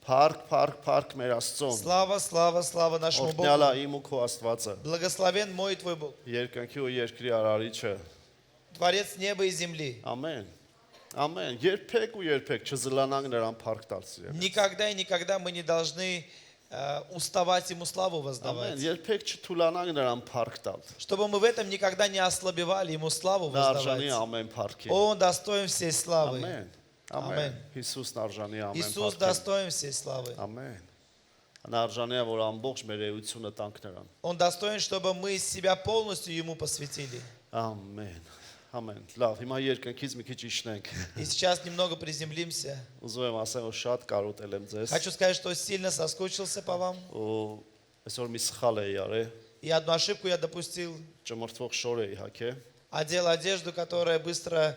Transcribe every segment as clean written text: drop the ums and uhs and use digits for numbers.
Փառք մեր Աստծուն։ Слава, слава, слава нашему Օրհնյալա Богу. իմ ու քո Աստվածը, Благословен мой твой Бог, երկնքի ու երկրի արարիչը։ Творец неба и земли. Ամեն։ Ամեն։ Երբեք ու երբեք չզլանանք նրան փառք տալ սիրել։ Никогда и никогда мы не должны уставать ему славу Ամեն։ воздавать. Երբեք չթուլանանք նրան փառք տալ։ Чтобы мы в этом никогда не ослабевали ему славу Նա արժանի воздавать. ամեն փառքի։ Он достоин всей славы. Ամեն։ Ամեն։ Ամեն։ Հիսուսն արժանի ամեն Иисус փառքի։ достоин всей славы. Ամեն։ Նա արժանի է, որ ամբողջ մեր էությունը տանք նրան։ Он достоин, чтобы мы себя полностью ему посвятили. Ամեն։ Ամեն։ Լավ, հիմա երկնքից մի քիչ իջնենք։ И сейчас немного приземлимся. Ուզում եմ ասել, որ շատ կարոտել եմ ձեզ։ Хочу сказать, что сильно соскучился по вам. Ու այսօր մի սխալ էի արել, И одну ошибку я допустил. ճմրթվող շոր էի հագել։ Одел одежду, которая быстро...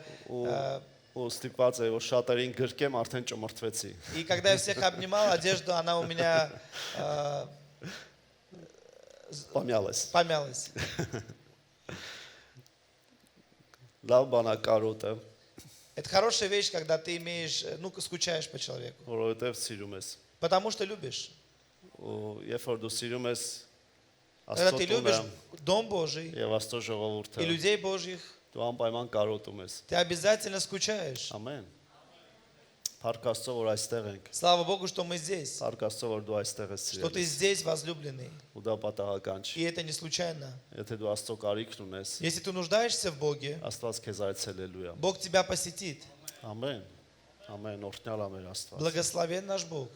Ու ստիպված էի, որ շատերին գրկեմ, արդեն ճմրթվեցի։ И когда я всех обнимал, одежду, она у меня Պամյալես։ помялась. Լավ բան է կարոտը, Это хорошая вещь, когда ты имеешь, скучаешь по человеку. որովհետև սիրում ես։ Потому что любишь. Ու երբ որ դու սիրում ես Когда Աստծո ты տունը любишь Дом Божий եւ Աստծո и ժողովուրդը, людей Божьих, դու անպայման կարոտում ես։ ты обязательно скучаешь. Ամեն։ Փառք Աստծո, որ այստեղ ենք։ Слава Богу, что мы здесь, Փառք Աստծո, որ դու այստեղ ես что ты սիրել։ здесь, возлюбленный. Ու դա պատահական И չի։ это не случайно. Եթե դու Աստծո կարիքն ունես, Если ты нуждаешься в Боге, Աստված քեզ այցելելու է։ Бог тебя посетит. Ամեն։ Ամեն, օրհնյալ է մեր Աստված։ Благословен наш Бог.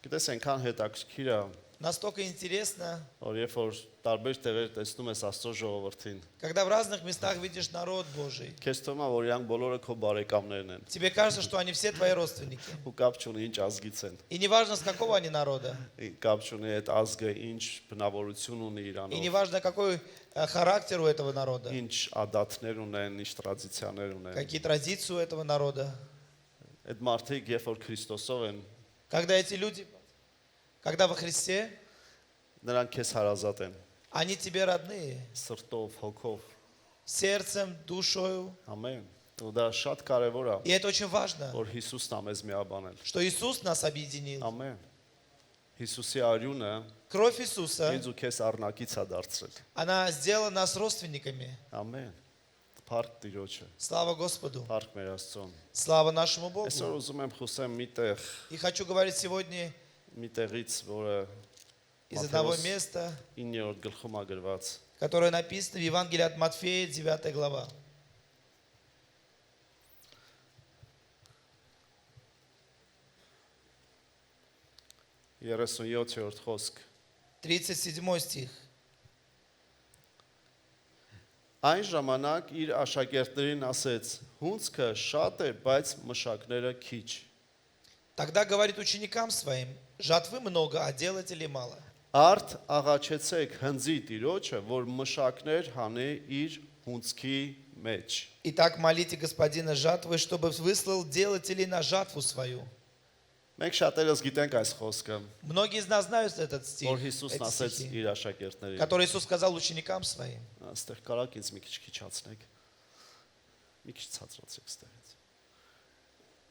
Գիտես, այնքան հետաքրքիր է, Настолько интересно, որ երբ որ տարբեր տեղեր տեսնում ես Աստծո ժողովրդին, когда в разных местах видишь народ Божий. քեզ թվում է, որ իրանք բոլորը քո բարեկամներն են։ Тебе кажется, что они все твои родственники. Ու կապ չունի ինչ ազգից են։ И не важно, с какого они народа. Կապ չունի այդ ազգը ինչ բնավորություն ունի И Իրանով, не важно, какой характер у этого народа. ինչ ադատներ ունեն, ինչ տրադիցիաներ ունեն։ Какие традиции у этого народа. Այդ մարդիկ, երբ որ Քրիստոսով են, Когда эти люди, когда во Христе, նրանք քեզ հարազատ են, они тебе родные. սրտով, հոգով։ Сердцем, душою. Ամեն։ Ու դա շատ կարևոր И է, это очень важно, որ Հիսուսն ա մեզ միաբանել։ что Иисус нас объединил. Ամեն։ Հիսուսի արյունը Кровь Иисуса, ինձ ու քեզ առնակից է դարձրել։ она сделала нас родственниками. Ամեն։ Փառք Տիրոջը։ Слава Господу. Փառք մեր Աստծուն։ Слава нашему Богу. Այսօր ուզում եմ խոսեմ մի տեղ, И хочу говорить сегодня մի տեղից, որը из одного Матфеос места, 9-րդ գլխում է գրված։ которое написано в Евангелии от Матфея, 9 глава. Երեսունյոթերորդ խոսք։ 37 стих. Այն ժամանակ իր աշակերտներին ասեց. Հունցքը շատ է, բայց մշակները քիչ։ Тогда говорит ученикам своим: жатвы много, а делателей мало. Արդ աղաչեցեք հնձի Տիրոջը, որ մշակներ հանի իր հունցքի մեջ։ Итак, молите Господина жатвы, чтобы выслал делателей на жатву свою. Մենք շատերս գիտենք այս խոսքը, Многие из нас знают этот стих, որ Հիսուսն эти ասեց стихи, իր աշակերտներին։ который Иисус сказал ученикам своим. Այստեղ կարաք ինձ մի քիչ քիչացնեք։ Մի քիչ ցածրացեք ստեղից։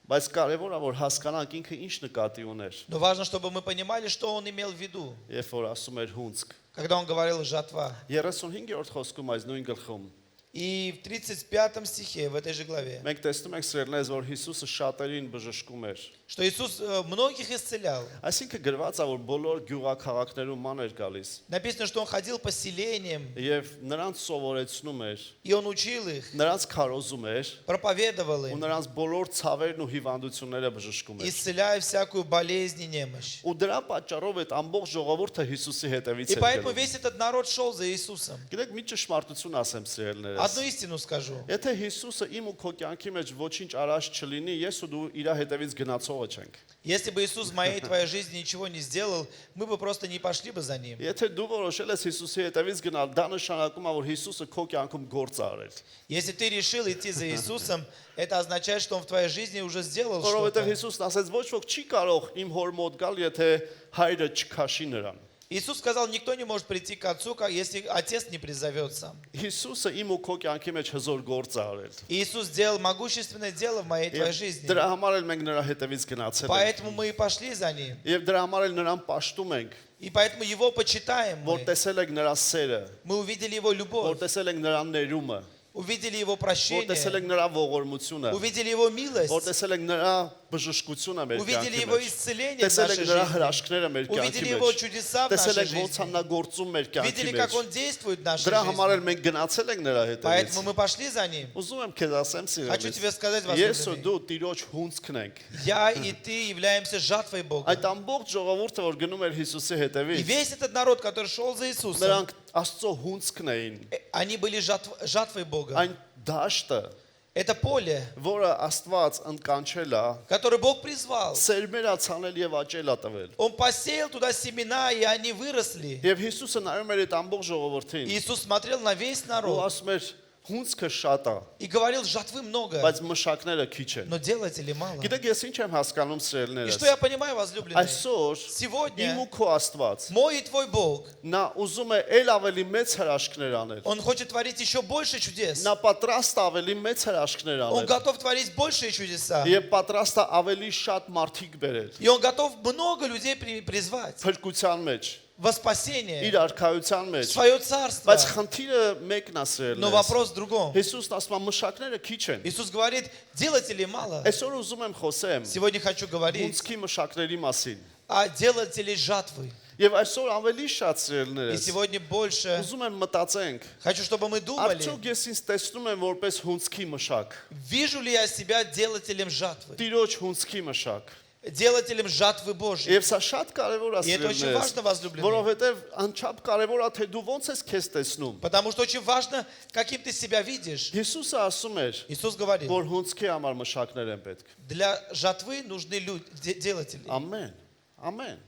Բայց կարևոր է որ հասկանանք ինքը ինչ նկատի ուներ, Но важно, чтобы мы понимали, что он имел в виду, երբ որ ասում էր հունցք։ когда он говорил жатва. 35-րդ խոսքում այս նույն գլխում И в 35 стихе, в этой же главе, մենք տեսնում ենք սիրելիներս, որ Հիսուսը շատերին բժշկում էր։ что Иисус многих исцелял. Այսինքն գրված է որ բոլոր գյուղաքաղաքներում ման էր գալիս Написано, что он ходил по селениям, եւ նրանց սովորեցնում էր, и он учил их, նրանց քարոզում էր проповедовал ու им, նրանց բոլոր ցավերն ու հիվանդությունները բժշկում էր։ исцеляя всякую болезнь и немощь. Ու դրա պատճառով այդ ամբողջ ժողովուրդը Հիսուսի հետևից И էր поэтому գնում։ весь этот народ шел за Иисусом. Գիտեք, մի ճշմարտություն ասեմ սիրելիներս։ Одну истину скажу. Եթե Հիսուսը իմ ու քո կյանքի մեջ ոչինչ արած չլինի, ես ու դու իր հետևից գնացողը չենք։ Если бы Иисус в моей твоей жизни ничего не сделал, мы бы просто не пошли бы за Ним. Եթե դու որոշել ես Հիսուսի հետևից գնալ, դա նշանակում է, որ Հիսուսը քո կյանքում գործ է արել։ Если ты решил идти за Иисусом, это означает, что Он в твоей жизни уже сделал Որովհետև что-то. Հիսուսն ասեց, ոչ ոք չի կարող իմ հոր մոտ գալ, եթե հայրը չքաշի նրան։ Иисус сказал, никто не может прийти к Отцу, если Отец не призовет сам. Հիսուսը իմ ու քո կյանքի մեջ հզոր գործ է արել։ Иисус сделал могущественное дело в моей твоей Եվ жизни. դրա համար էլ մենք նրա հետևից գնացել ենք։ Поэтому мы и пошли за Ним. Եվ дրա համար էլ նրան պաշտում ենք, И поэтому Его почитаем որ мы. տեսել ենք նրա սերը, Мы увидели Его որ любовь, տեսել ենք нրա ներումը, увидели Его որ прощение, տեսել ենք նրա ողորմությունը, увидели Его որ милость, տեսել ենք նրա բժշկությունը մեր увидели կյանքի Его մեջ, исцеление в տեսել нашей ենք նրա жизни, հրաշքները մեր կյանքի увидели Его մեջ, чудеса в տեսել нашей ենք ոնց жизни, նա գործում մեր կյանքի видели, как մեջ։ Он действует в нашей Դրա համար жизни. էլ մենք գնացել ենք նրա հետևից։ Поэтому мы пошли за Ним. Ուզում եմ քեզ ասեմ Хочу тебе սիրելիս, сказать, ես ու возлюбленный, դու Տիրոջ հունցքն ենք։ я и ты являемся жатвой Бога. Այդ ամբողջ ժողովուրդը, որ գնում էր Հիսուսի И հետևից, весь этот народ, который шел за Иисусом, նրանք Աստծո հունցքն էին, они были жатвой Бога. այն դաշտը, Это поле, որը Աստված ընդկանչել է, которое Бог призвал. սերմերա ցանել եւ աճել է տվել։ Он посеял туда семена, и они выросли. Եվ Հիսուսը նայում էր այդ ամբողջ ժողովրդին, Иисус смотрел на весь ու народ ասում էր, հունցքը շատ է, и говорил, жатвы много, բայց մշակները քիչ են։ но делателей мало. Գիտեք, ես ինչ եմ հասկանում И սիրելիներս։ что я понимаю, возлюбленные? Այսօր Сегодня իմ ու քո Աստված мой и твой Бог, նա ուզում է ել ավելի մեծ հրաշքներ անել։ Он хочет творить еще больше чудес. Նա պատրաստ է ավելի մեծ հրաշքներ Он անել։ готов творить большие чудеса. Եվ պատրաստ է ավելի շատ մարդիկ բերել։ И Он готов много людей призвать Փրկության մեջ, во спасение, իր արքայության в մեջ։ свое царство. Բայց խնդիրը մեկն է Но սիրելիներս։ вопрос в другом. Հիսուսն ասում է մշակները քիչ են։ Иисус говорит, делателей мало. Այսօր ուզում եմ խոսեմ Сегодня хочу говорить հունցքի մշակների մասին։ о делателей жатвы. Եվ այսօր ավելի շատ И սիրելիներս։ сегодня больше Ուզում եմ мտածենք, хочу, чтобы мы думали, արդյոք ես ինձ տեսնում եմ որպես հունցքի մշակ, вижу ли я себя делателем жатвы, Տիրոջ հունցքի մշակ։ делателем жатвы Божьей. Եվ սա շատ կարևոր է И это очень սիրելիներս, важно, возлюбленные. որովհետև անչափ կարևոր է թե դու ոնց ես քեզ տեսնում։ Потому что очень важно, каким ты себя видишь. Հիսուսը ասում էր, Иисус говорит, որ հունցքի համար մշակներ են պետք։ для жатвы нужны люди, делатели. Ամեն, ամեն։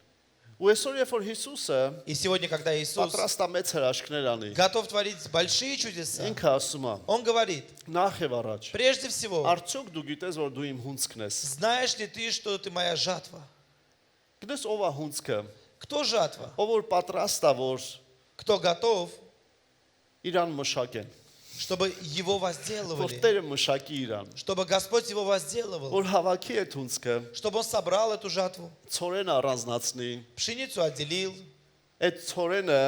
Ու այսօր երբ որ Հիսուսը И сегодня, когда Иисус պատրաստ է մեծ հրաշքներ անի, готов творить большие чудеса, ինքը ասում է, Он говорит, նախ եւ առաջ, прежде всего, արդյոք դու գիտես որ դու իմ հունցքն ես։ знаешь ли ты, что ты моя жатва? Գիտես ով է հունցքը։ Кто жатва? Ով որ պատրաստ է որ Кто готов, իրան մշակեն, чтобы его որ возделывали, Տերը մշակի իրան, чтобы Господь его возделывал, որ հավաքի այդ հունցքը, чтобы он собрал эту жатву, ծորեն առանձնացնի, пшеницу отделил, այդ ծորենը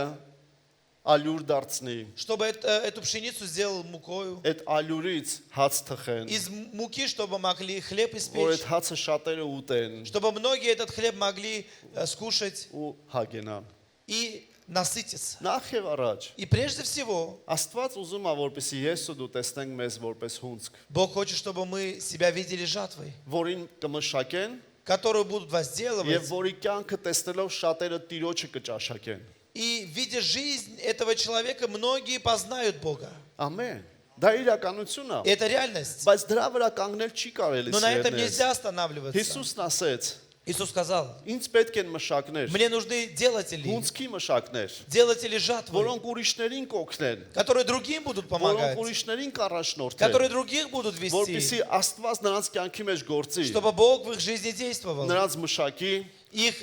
ալյուր դարձնի, чтобы эту пшеницу сделал мукою, այդ ալյուրից հաց թխեն, из муки, чтобы могли хлеб որ испечь, այդ հացը շատերը ուտեն чтобы многие этот хлеб могли скушать ու հագենան։ и насытиться. Նախ եւ առաջ И прежде всего, Աստված ուզում է որպեսզի ես ու դու տեսնենք մեզ որպես հունցք, Бог хочет, чтобы мы себя видели жатвой, որին կմշակեն которую будут եւ возделывать, որի կյանքը տեսնելով շատերը Տիրոջը կճաշակեն։ и видя жизнь этого человека, многие познают Бога. Ամեն։ Դա իրականություն И է, это реальность. բայց դրա вրա կանգնել չի կարելի Но на этом սիրելիներս։ нельзя останавливаться. Հիսուսն ասեց. Иисус сказал, Ինձ պետք են մշակներ, мне нужны делатели, հունցքի մշակներ, делатели жатвы, որոնք ուրիշներին կօգնեն, которые другим будут որոնք помогать, ուրիշներին կառաջնորդեն, которые других будут вести, որպեսզի Աստված նրանց կյանքի մեջ գործի, чтобы Бог в их жизни действовал, նրանց մշակի, их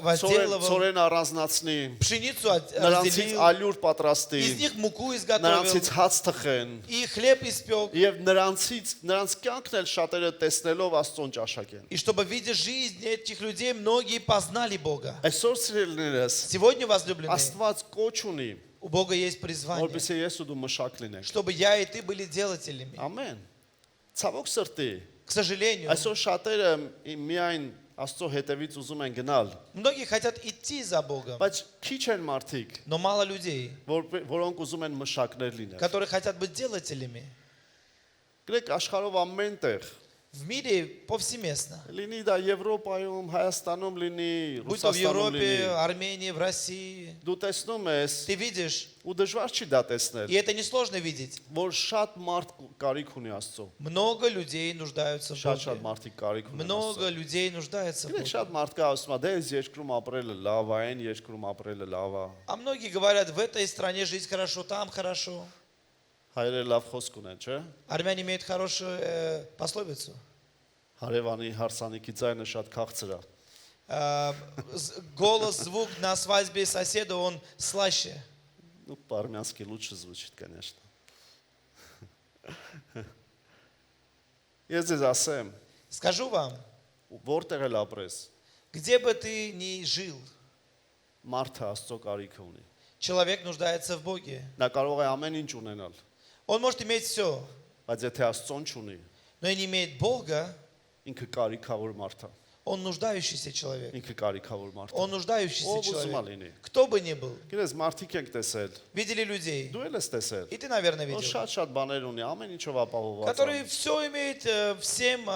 возделывал, ծորեն առանձնացնի, пшеницу նրանցից разделил, ալյուր պատրաստի, из них муку изготовил, նրանցից հաց թխեն, и хлеб испек, եւ նրանց կյանքն էլ շատերը տեսնելով Աստծուն ճաշակեն։ и чтобы, видя жизнь этих людей, многие познали Бога. Այսօր սիրելիներս, Сегодня, возлюбленные, Աստված կոչ ունի, у Бога есть призвание, որպեսզի ես ու դու մշակ լինենք։ чтобы я и ты были делателями. Ամեն։ Ցավոք սրտի, К сожалению, այսօր շատերը միայն Աստծո հետևից ուզում են գնալ, многие хотят идти за Богом, բայց քիչ են մարդիկ, но мало людей, որոնք ուզում են մշակներ լինել։ которые хотят быть делателями. Գրեք աշխարհով ամենտեղ, В мире повсеместно. լինի դա Եվրոպայում, Հայաստանում լինի, Будь то в Ռուսաստանում Европе, լինի, Армении, в России. դու տեսնում ես Ты видишь, ու դժվար չի դա տեսնել, и это несложно видеть. որ շատ մարդ կարիք ունի Աստծո։ Много людей нуждаются в Շատ Боге. մարդիկ կարիք ունեն Աստծո։ Много людей нуждаются в Գրեք Боге. շատ մարդ կա ասում է, դե այս երկրում ապրելը լավ է, այն երկրում ապրելը լավ է։ А многие говорят, в этой стране жить хорошо, там хорошо. Հայրերը լավ խոսք ունեն, չէ՞։ Армяне имеют хорошую пословицу. Հարևանի հարսանիքի ձայնը շատ քաղցր է։ голос, звук на свадьбе соседа, он слаще. Ну, по-армянски лучше звучит, конечно. Ես ձեզ ասեմ, Скажу вам, որտեղ էլ ապրես, где бы ты ни жил, մարդը Աստծո կարիք ունի։ человек нуждается в Боге. Նա կարող է ամեն ինչ ունենալ, Он может иметь все, բայց եթե Աստծոն չունի, но и не имеет Бога, ինքը կարիքավոր մարդ է, он нуждающийся человек. ինքը կարիքավոր մարդ է։ Он нуждающийся Ով ուզում է человек. լինի։ Кто бы ни был. Գիտես, մարդիկ ենք տեսել, Видели людей? դու էլ ես տեսել, И ты, наверное, որ видел. շատ բաներ ունի, ամեն ինչով ապահովված Которые է։ все имеют, всем,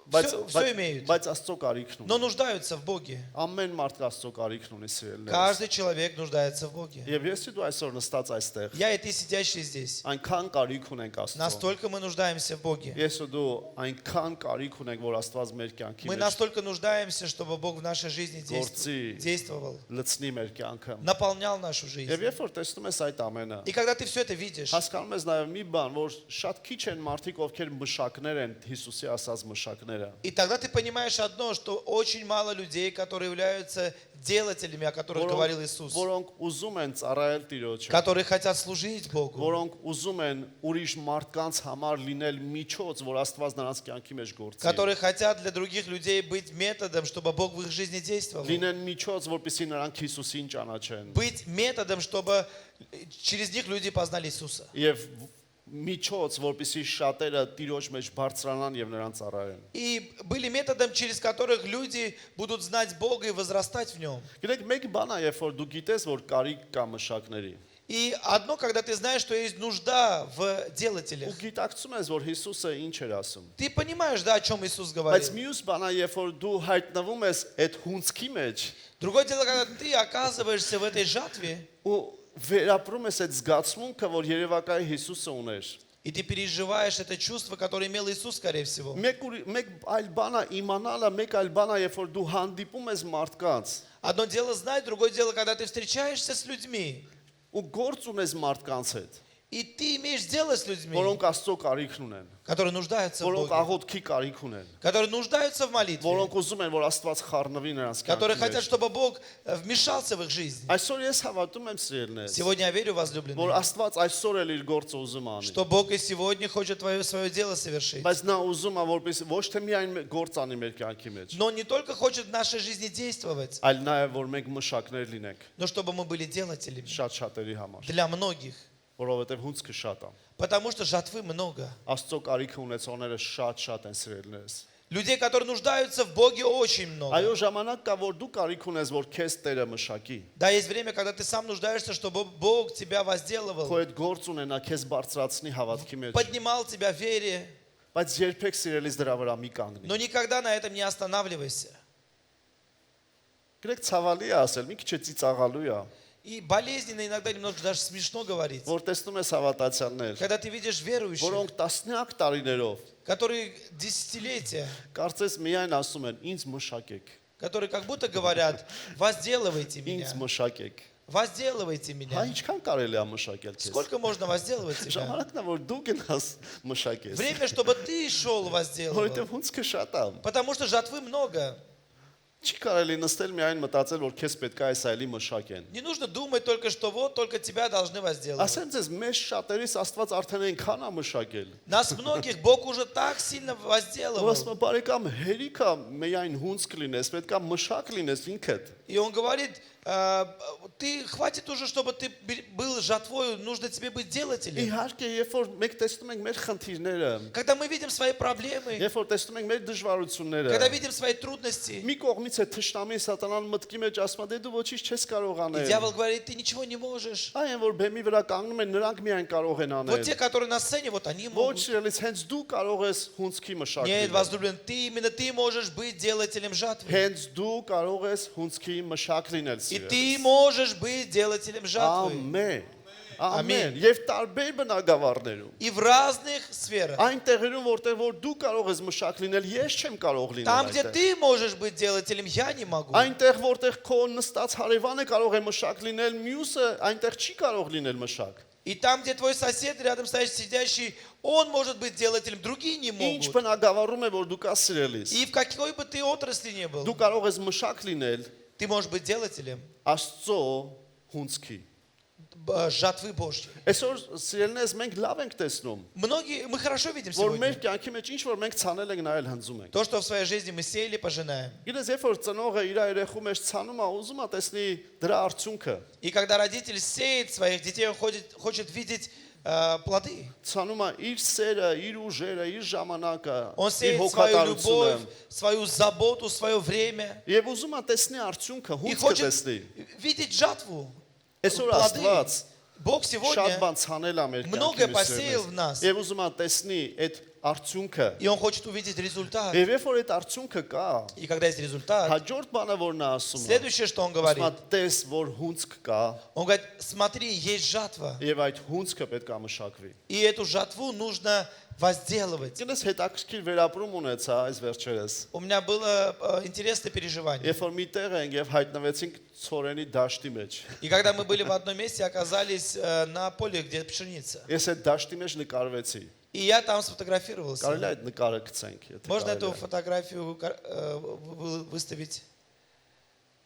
Բայց все имеют, բայց Աստծո կարիքն но ունի։ нуждаются в Боге. Ամեն մարդ Աստծո կարիքն ունի սիրելիներս։ Каждый человек нуждается в Боге. Եվ ես դու այսօր նստած այստեղ, Я и ты, сидящие здесь, այնքան կարիք ունենք Աստծո։ настолько мы нуждаемся в Боге. Ես ու дու այնքան կարիք ունենք, որ Աստված մեր կյանքի Мы մեջ настолько нуждаемся, чтобы Бог в нашей жизни գործի, действовал, լցնի մեր կյանքը։ наполнял нашу жизнь. Եվ երբ որ տեսնում ես այդ ամենը, И когда ты все это видишь, հասկանում ես նաև մի բան, որ շատ քիչ են մարդիկ, ովքեր մշակներ են, Հիսուսի ասած մշակները։ и тогда ты понимаешь одно, что очень мало людей, которые являются делателями, о которых говорил Иисус, Որոնք ուզում են ծառայել Տիրոջը, которые хотят служить Богу, որոնք ուզում են ուրիշ մարդկանց համար լինել միջոց, որ Աստված նրանց կյանքի մեջ գործի։ которые хотят для других людей быть методом, чтобы Бог в их жизни действовал. Լինեն միջոց, որպեսզի նրանք Հիսուսին ճանաչեն։ Быть методом, чтобы через них люди познали Иисуса. Եվ միջոց, որպեսզի շատերը Տիրոջ մեջ բարձրանան եւ նրան ծառայեն։ И были методом, через которых люди будут знать Бога и возрастать в Нем. Գիտեք, մեկ բան է, երբ որ դու գիտես, որ կարիք կա մշակների։ И одно, когда ты знаешь, что есть нужда в Ու делателях. գիտակցում ես, որ Հիսուսը ինչ էր ասում։ Ты понимаешь, да, о чем Иисус Բայց говорил. մյուս բան է, երբ որ դու հայտնվում ես այդ հունցքի մեջ, Другое дело, когда ты оказываешься в этой жатве, ու վերապրում ես այդ զգացմունքը, որ Երևակայի Հիսուսը ուներ։ и ты переживаешь это чувство, которое имел Иисус, скорее всего. Մեկ այլ բան է իմանալը, մեկ այլ բան է, երբ որ դու հանդիպում ես մարդկանց, Одно дело знать, другое дело, когда ты встречаешься с людьми, ու գործ ունես մարդկանց հետ, и ты имеешь дело с людьми, որոնք Աստծո կարիքն ունեն, которые нуждаются в որոնք Боге, աղոթքի կարիք ունեն, которые нуждаются в молитве, որոնք ուզում են, որ Աստված խառնվի նրանց которые կյանքի хотят, մեջ։ чтобы Бог вмешался в их жизнь. Այսօր ես հավատում եմ սիրելիներս, Сегодня я верю, որ возлюбленные, Աստված այսօր էլ իր գործը уզում անի։ что Бог и сегодня хочет свое дело совершить. Բայց նա ուզում է, որպես ոչ թե միայն գործ անի մեր կյանքի մեջ, Но не только хочет в нашей жизни действовать, այլ նաև որ մենք մշակներ լինենք но чтобы мы были делателями շատ-շատերի համար, для многих. որովհետև հունցքը շատ է։ Потому что жатвы много. Աստծո կարիքը ունեցողները շատ-շատ են սիրելիներս։ Людей, которые нуждаются в Боге, очень много. Այո, ժամանակ կա, որ դու կարիք ունես, որ քեզ Տերը մշակի։ Да, есть время, когда ты сам нуждаешься, чтобы Бог тебя Քո возделывал, այդ գործ ունենա, քեզ բարձրացնի հավատքի մեջ։ поднимал тебя в вере, Բայց երբեք սիրելիս դրա վրա մի կանգնի։ но никогда на этом не останавливайся. Գրեք ցավալի է ասել, մի քիչ է ծիծաղալու է, И болезненно иногда немножко даже смешно говорить. որ տեսնում ես հավատացյալներ, Когда ты видишь верующих, որոնք տասնյակ տարիներով которые десятилетия, կարծես միայն ասում են ինձ մշակեք, которые как будто говорят, возделывайте меня, ինձ մշակեք։ возделывайте Հա меня. ինչքան կարելի է մշակել քեզ։ Сколько можно возделывать тебя? Ժամանակն է, որ դու գնաս մշակես։ Время, чтобы ты шел возделывал. Որովհետև հունցքը շատ է։ Потому что жатвы много. Չի կարելի նստել միայն մտածել, որ քեզ պետք է այս այլի մշակեն։ Не нужно думать только, что вот только тебя должны возделывать. Ասեմ ձեզ, մեզ շատերիս Աստված արդեն այնքան է մշակել։ Нас многих Бог уже так сильно Որ возделывал. ասում է, բարեկամ, հերիք է միայն հունցք լինես, պետք է մշակ լինես ինքդ։ И он говорит, ты хватит уже, чтобы ты был жатвой, нужно тебе быть делателем. Իհարկե, երբ որ մենք տեսնում ենք մեր խնդիրները, Когда мы видим свои проблемы, երբ որ տեսնում ենք մեր դժվարությունները, когда видим свои трудности, մի կողմից է թշնամի սատանան մտքի մեջ ասում է, դե դու ոչինչ չես կարող и անել։ дьявол говорит, ты ничего не можешь. Այն որ բեմի վրա կանգնում են, նրանք միայն կարող են Вот те, անել։ которые на сцене, вот они Ոչ могут. իրենից հենց դու կարող ես հունցքի մշակ Нет, լինել։ возлюблен, ты именно ты можешь быть делателем жатвы. Հենց դու կարող ես հունցքի մշակ լինել И սիրելիս։ ты можешь быть делателем жатвы. Ամեն։ Ամեն։ Ամեն։ Եվ տարբեր բնակավարներում։ И в разных сферах. Այն տեղերում, որտեղ որ դու կարող ես մշակ լինել, ես չեմ կարող լինել Там, где այդտեղ։ ты можешь быть делателем, я не могу. Այնտեղ, որտեղ քո նստած հարևանը կարող է մշակ լինել, մյուսը այնտեղ չի կարող լինել մշակ։ И там, где твой сосед, рядом стоящий, сидящий, он может быть делателем, другие не Ինչ могут. բնագավառում է որ դու կա սիրելիս։ И в какой бы ты отрасли ни был, Դու կարող ես մշակ լինել ты можешь быть делателем Աստծո հունցքի։ жатвы Божьей. Այսօր սիրելնես մենք լավ ենք տեսնում, Мы хорошо видим որ մեր сегодня կյանքի մեջ ինչ որ մենք ցանել ենք նայել հնձում ենք։ то, что в своей жизни мы сеяли, пожинаем. Գիտես, երբ որ ծնողը իր երեխու մեջ ցանում է, ուզում է տեսնի դրա արդյունքը։ И когда родитель сеет своих детей, он хочет видеть плоды. Ցանում է իր սերը, իր ուժերը, իր ժամանակը, Он իր сеет свою հոգատարությունը։ любовь, свою заботу, свое время. Եվ ուզում է տեսնի արդյունքը, И հունցքը хочет տեսնի։ видеть жатву. Այսօր Плоды. Աստված Бог շատ сегодня, բան ցանել է մեր Многое կյանքի посеял в մեջ։ нас. Եվ ուզում է տեսնի այդ արդյունքը։ и Он хочет увидеть результат. Եվ երբ որ այդ արդյունքը կա, И когда есть результат, հաջորդ բանը որ նա ասում է, следующее, что Он ասում говорит, է տես որ հունցք կա, Он говорит, смотри, есть жатва, եւ այդ հունցքը պետք է մշակվի։ и эту жатву нужно возделывать. Գիտես հետաքրքիր վերապրում ունեցա այս վերջերս։ У меня было интересное переживание. Երբ որ մի տեղ ենք եւ հայտնվեցինք ծորենի դաշտի մեջ։ И когда мы были в одном месте, оказались на поле, где пшеница. Ես այդ դաշտի մեջ նկարվեցի։ И я там сфотографировался. Կարելի է այդ նկարը գցենք, եթե Можно կարելի эту է։ фотографию выставить?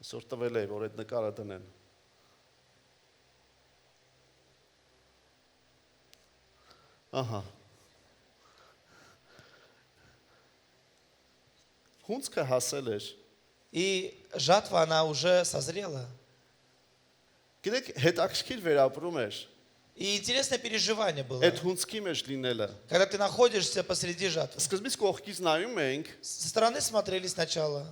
Այսօր տվել է որ այդ նկարը դնեն։ Ահա։ Հունցքը հասել էր։ И жатва, она уже созрела. Գիտեք, հետաքրքիր վերապրում էր И интересное переживание было. այդ հունցքի մեջ լինելը։ Когда ты находишься посреди жатвы. Սկզբից կողքից նայում էինք, Со стороны смотрели сначала.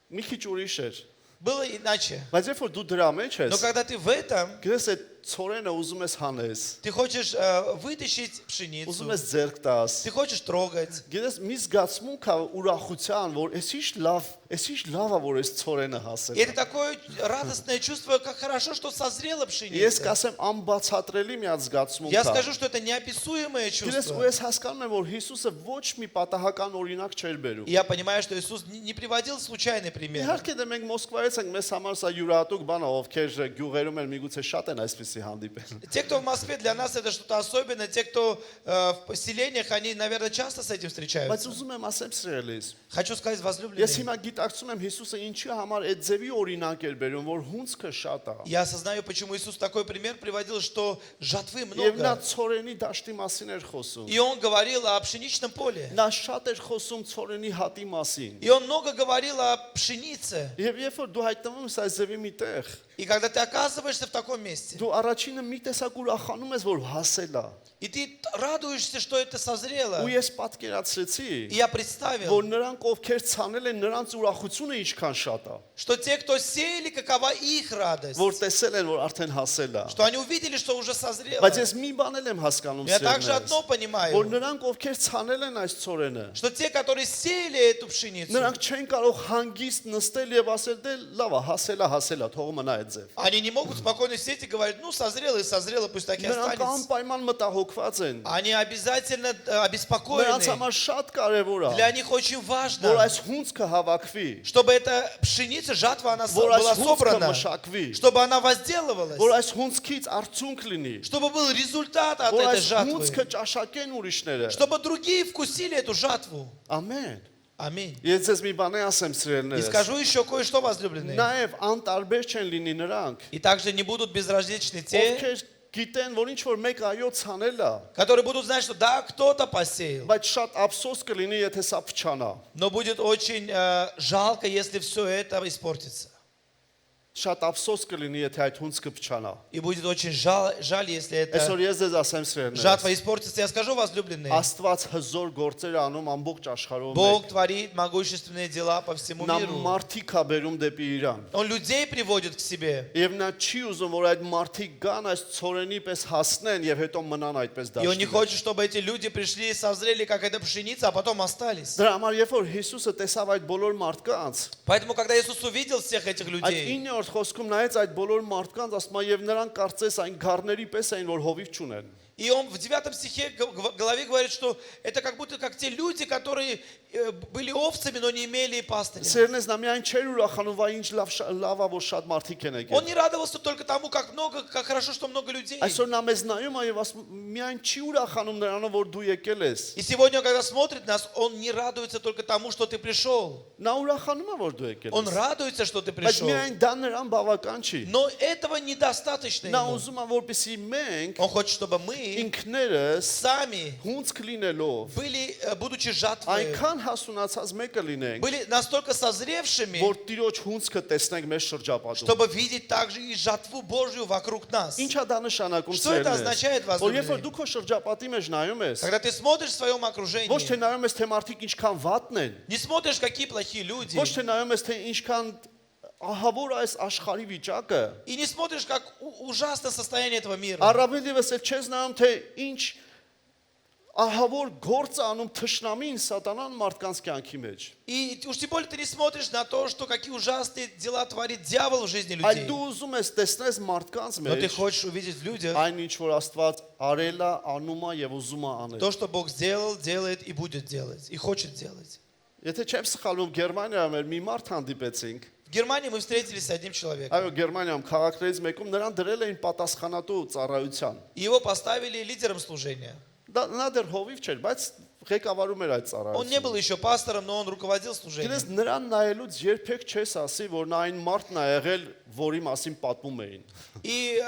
մի քիչ ուրիշ էր։ Было иначе. Բայց երբ որ դու դրա մեջ Но ես, когда ты в этом, գիտես այդ ծորենը ուզում ես հանես, ты хочешь вытащить ուզում пшеницу, ես ձեռք տաս։ ты хочешь трогать. Գիտես, մի զգացմունք կա ուրախության, որ էս ինչ լավ է, որ այս ծորենը հասել։ И это такое радостное чувство, как хорошо, что созрела Ես пшеница. կասեմ անբացատրելի մի հատ զգացմունք Я կա։ скажу, что это неописуемое Գիտես, ու чувство. ես հասկանում եմ, որ Հիսուսը ոչ մի պատահական օրինակ չէր բերում։ И я понимаю, что Иисус не приводил случайный пример. Իհարկե դե մենք Մոսկվայից ենք, մեզ համար սա յուրահատուկ բան է, ովքեր գյուղերում են միգուցե շատ են այսպեսի հանդիպել։ Те, кто в Москве, для нас это что-то особенное. Те, кто в поселениях, они, наверное, часто с этим Բայց встречаются. ուզում եմ ասեմ սիրելիս, Хочу сказать, ես возлюбленные, հիմա գիտակցում եմ Հիսուսը ինչի համար այդ ձևի օրինակ էր բերում, որ հունցքը շատ է։ я осознаю, почему Иисус такой пример приводил, что жатвы Եվ նա много. ծորենի դաշտի մասին էր խոսում։ И Он говорил о пшеничном поле. Նա շատ էր խոսում ծորենի հատի մասին։ И Он много говорил о пшенице. Եվ երբ որ դու հայտնվում ես այս ձևի մի տեղ, И когда ты оказываешься в таком месте, դու առաջինը մի տեսակ ուրախանում ես, որ հասել է։ и ты радуешься, что это созрело. Ու ես պատկերացրեցի, И я որ представил, նրանք ովքեր ցանել են, նրանց ուրախությունը ինչքան շատ է, что те, кто сеяли, какова их радость. որ տեսել են, որ արդեն հասել է։ Что они увидели, что уже созрело. Բայց ես մի բան էլ եմ հասկանում Я также սիրելիներս, одно որ понимаю, նրանք ովքեր ցանել են այս ծորենը, что те, которые сеяли эту пшеницу, նրանք չեն կարող հանգիստ նստել եւ ասել դե լավ է, հասել է, թող մնա այդ ձև։ они не могут спокойно сидеть и говорить, ну, созрело и созрело, пусть так и Նրանք останется. անպայման мտահոգված են։ Они обязательно Նրանց обеспокоены. համար շատ կարևոր Для է, них очень որ важно, այս հունցքը հավաքվի, чтобы эта пшеница, жатва, она որ была այս հունցքը собрана, մշակվի, чтобы она возделывалась, որ այս հունցքից արդյունք լինի, чтобы был результат от որ этой այս жатвы, հունցքը ճաշակեն ուրիշները։ чтобы другие вкусили эту жатву. Ամեն։ Аминь. Ես ձեզ մի բան ասեմ И սիրելիներս։ скажу еще кое-что, возлюбленные. Նաև անտարբեր չեն լինի նրանք, И также не будут безразличны те, ովքեր գիտեն, որ ինչ որ մեկ այո ցանել է, которые будут знать, что да, кто-то посеял. բայց շատ ափսոս կլինի, եթե սա փչանա։ Но будет очень жалко, если все это испортится. Շատ ափսոս կլինի, եթե այդ հունցքը փչանա։ И будет очень жаль, если это Այսօր ես ձեզ ասեմ սիրելիներս, жатва испортится. Я скажу, возлюбленные, Աստված հզոր գործեր է անում ամբողջ աշխարհով։ Бог творит могущественные дела по всему Նա миру. մարդիկ է բերում դեպի Իրան։ Он людей приводит к себе. Եվ նա չի ուզում, որ այդ մարդիկ գան այս ծորենի պես հասնեն եւ հետո մնան այդպես И он не դաշտի։ хочет, чтобы эти люди пришли и созрели, как эта пшеница, а потом остались. Դրա համար երբ որ Հիսուսը տեսավ այդ բոլոր մարդկանց, Поэтому, когда Иисус увидел всех этих այդ людей, 9-րդ խոսքում նայեց այդ բոլոր մարդկանց, ասում է եւ նրանք կարծես այն գառների պես էին, որ հովիվ չունեն։ и И он в 9 стихе главе говорит, что это как будто как те люди, которые были овцами, но не имели пастыря. Սերնես նա միայն չէր ուրախանում, վայ ինչ լավա որ շատ մարդիկ են Он եկել։ не радовался только тому, как хорошо, что много людей. Այսօր նա մեզ նայում է եւ ասում միայն չի ուրախանում նրանով որ դու եկել ես։ И сегодня, когда смотрит нас, он не радуется только тому, что ты пришел. Նա ուրախանում է որ դու եկել Он ես։ радуется, что ты Բայց пришел. միայն դա նրան բավական չի։ Но этого недостаточно Նա ему. ուզում է որպեսի մենք Он хочет, чтобы мы ինքներս сами հունցք լինելով были, будучи жатвой, այնքան հասունացած մեկը լինենք, были настолько созревшими, որ Տիրոջ հունցքը տեսնենք մեզ շրջապատում։ чтобы видеть также и жатву Божью вокруг нас. Ինչա դա նշանակում Что это означает, Որ երբ որ возлюбленные? դու քո շրջապատի մեջ նայում ես, Когда ты смотришь в своем ոչ окружении, թե նայում ես թե մարդիկ ինչքան վատն են, не смотришь, какие плохие люди, ոչ թե նայում ես թե ինչքան ահավոր այս աշխարհի վիճակը, и не смотришь, как ужасно состояние этого мира. առավել եւս էլ չես նայում թե ինչ ահավոր գործ է անում թշնամին սատանան մարդկանց կյանքի մեջ։ И уж тем более ты не смотришь на то, что какие ужасные дела творит дьявол в жизни Այլ людей. դու ուզում ես տեսնես մարդկանց Но ты մեջ хочешь увидеть в людях այն ինչ որ Աստված արել է, անում է եւ ուզում է անել։ то, что Бог сделал, делает и будет делать, и хочет делать. Եթե չեմ սխալվում Գերմանիայում էր մի մարդ հանդիպեցինք, В Германии мы встретились с одним человеком. այո Գերմանիայում քաղաքներից մեկում նրան դրել էին պատասխանատու ծառայության։ И его поставили лидером служения. Նա դեռ հովիվ չէր, բայց ղեկավարում էր այդ Он не был ծառայությունը։ еще пастором, но он руководил Գիտես служением. նրան նայելուց երբեք չես ասի, որ նա այն մարդն է եղել, որի մասին պատմում էին։ И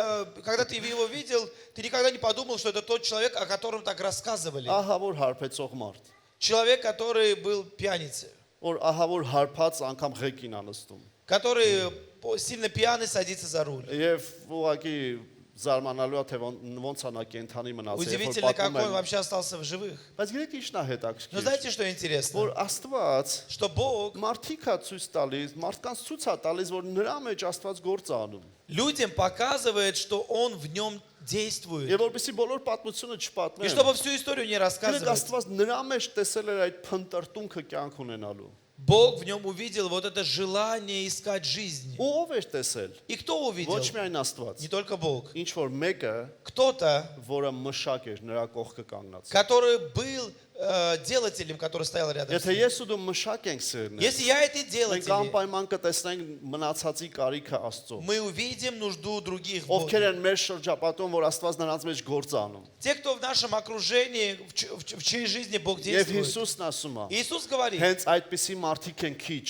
когда ты его видел, ты никогда не подумал, что это тот человек, о котором так рассказывали. Ահա որ հարբեցող մարդ, Человек, который был пьяницей, որ ահա որ հարբած անգամ ղեկին անստում։ который сильно пьяный садится за руль. Եվ ուղղակի զարմանալու է թե ոնց է նա կենթանի մնացել, երբ որ Удивительно, как պատմում он են։ вообще остался в живых. Բայց գիտեք ինչն է Но հետաքրքիր, знаете, что интересно? որ Աստված Что Бог մարդիկ է ցույց տալիս, մարդկանց ցույց է տալիս, որ նրա մեջ Աստված գործ է անում։ людям показывает, что Он в нем действует. Եվ որպեսզի բոլոր պատմությունը И չպատմեն։ чтобы всю историю не Գիտեք рассказывать, Աստված նրա մեջ տեսել էր այդ փնտրտունքը կյանք ունենալու։ Бог в нем увидел вот это желание искать жизнь. Ո՞վ էր տեսել։ И кто увидел? Ոչ միայն Աստված։ Не только Бог. Ինչ որ мեկը, Кто-то, որը մշակ էր նրա կողքը կանգնած։ который был делателем, который стоял рядом с Եթե ним. ես ու դու մշակ ենք սերն։ Если я это Մենք делатель, անպայման կտեսնենք մնացածի կարիքը Աստծո։ мы увидим нужду других в Ովքեր Боге. են մեր շրջապատում, որ Աստված նրանց մեջ գործ է անում։ Те, кто в нашем окружении, в чьей жизни Бог Եվ действует. Հիսուսն ասում է. Иисус говорит, Հենց այդպիսի մարդիկ են քիչ։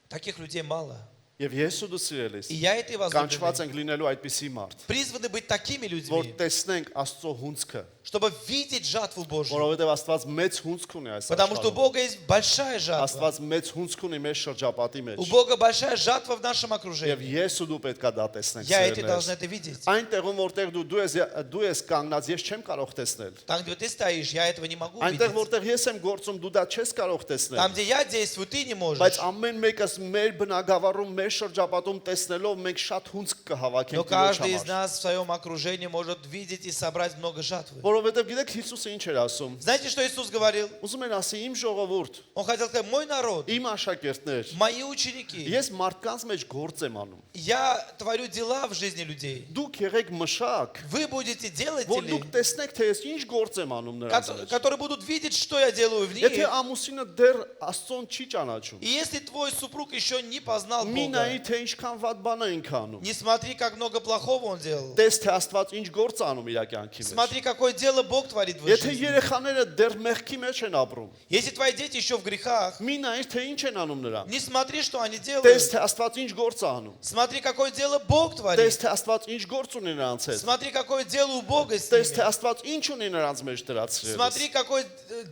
таких людей мало. Եվ ես ու դու սիրելիս И я это и կանչված возлюбленный. ենք լինելու այդպիսի մարդ, Призваны быть такими որ людьми, տեսնենք Աստծո հունցքը, чтобы видеть жатву Божью. որովհետև Աստված մեծ հունցք ունի այս Потому что у աշխարհում։ Бога есть большая жатва. Աստված մեծ հունցք ունի մեր շրջապատի մեջ։ У Бога большая жатва в нашем Եվ окружении. ես ու դու պետք է դա տեսնենք։ Я эти սիրելիներ։ должны это видеть. Այնտեղում որտեղ դու ես կանգնած, ես չեմ կարող տեսնել։ Там, где ты стоишь, я этого не могу Այնտեղ увидеть. որտեղ ես եմ գործում, դու դա չես կարող տեսնել։ Там, где я действую, ты не можешь. Բայց ամեն մեկս մեր բնակավարում, մեր շրջապատում տեսնելով մենք շատ հունցք Но կհավաքենք Տիրոջ каждый из համար։ нас в своем окружении может видеть и собрать много жатвы. Որովհետև գիտեք Հիսուսը ինչ էր ասում։ Знаете, что Иисус говорил? Ուզում են ասի իմ ժողովուրդ, Он хотел сказать, мой народ, իմ աշակերտներ, мои ученики, ես մարդկանց մեջ գործ եմ անում։ я творю дела в жизни людей. Դուք եղեք մշակ, Вы будете որ делатели, դուք տեսնեք թե ես ինչ գործ եմ անում նրանց մեջ։ которые будут видеть, что я делаю в Եթե них. ամուսինը դեռ Աստծուն չի ճանաչում, И если твой супруг еще не познал մի Бога, նայի թե ինչքան վատ բան է ինքը անում։ не смотри, как много плохого он делал. Տես թե Աստված ինչ գործ է անում իր կյանքի մեջ։ Смотри, какое дело Бог творит в их Եթե жизни. երեխաները դեռ մեղքի մեջ են ապրում, Если твои дети еще в грехах, մի նայիր թե ինչ են անում նրանք։ не смотри, что они Տես делают. թե Աստված ինչ գործ է անում։ Смотри, какое дело Бог Տես творит. թե Աստված ինչ գործ ունի նրանց հետ։ Смотри, какое дело у Бога с Տես թե ними. Աստված ինչ ունի նրանց մեջ դրած։ Смотри, какое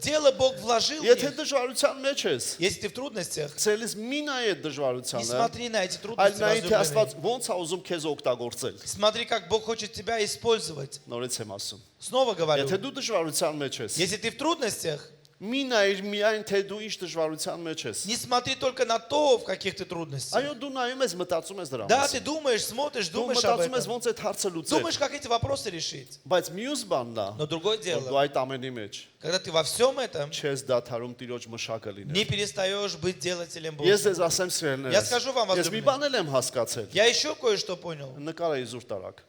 дело Бог вложил в Եթե них. դժվարության մեջ ես, Если ты в трудностях, ցելիս մի նայ այդ не դժվարությանը, смотри на эти այլ трудности, նայ թե Աստված возлюбленный. ոնց է ուզում քեզ օգտագործել։ Смотри, как Бог хочет тебя использовать. Նորից եմ ասում։ Снова говорю, Եթե դու դժվարության մեջ ես, если ты в трудностях, մի նայր միայն թե դու ինչ դժվարության մեջ ես։ не смотри только на то, в каких ты трудностях. Այո, դու նայում ես, մտածում ես դրա Да, մասին։ ты думаешь, смотришь, Դու думаешь об մտածում ես этом. ոնց այդ հարցը լուծել։ Думаешь, как эти вопросы решить. Բայց մյուս բանն է, Но другое որ дело, դու այդ ամենի մեջ когда ты во всем этом չես դադարում Տիրոջ մշակը լինել։ не перестаешь быть делателем Ես Бога. ձեզ ասեմ սիրելիներս։ Я скажу вам, Ես մի возлюбленные. բան էլ եմ հասկացել։ Я еще кое-что понял. Նկարը իզուր տարակ։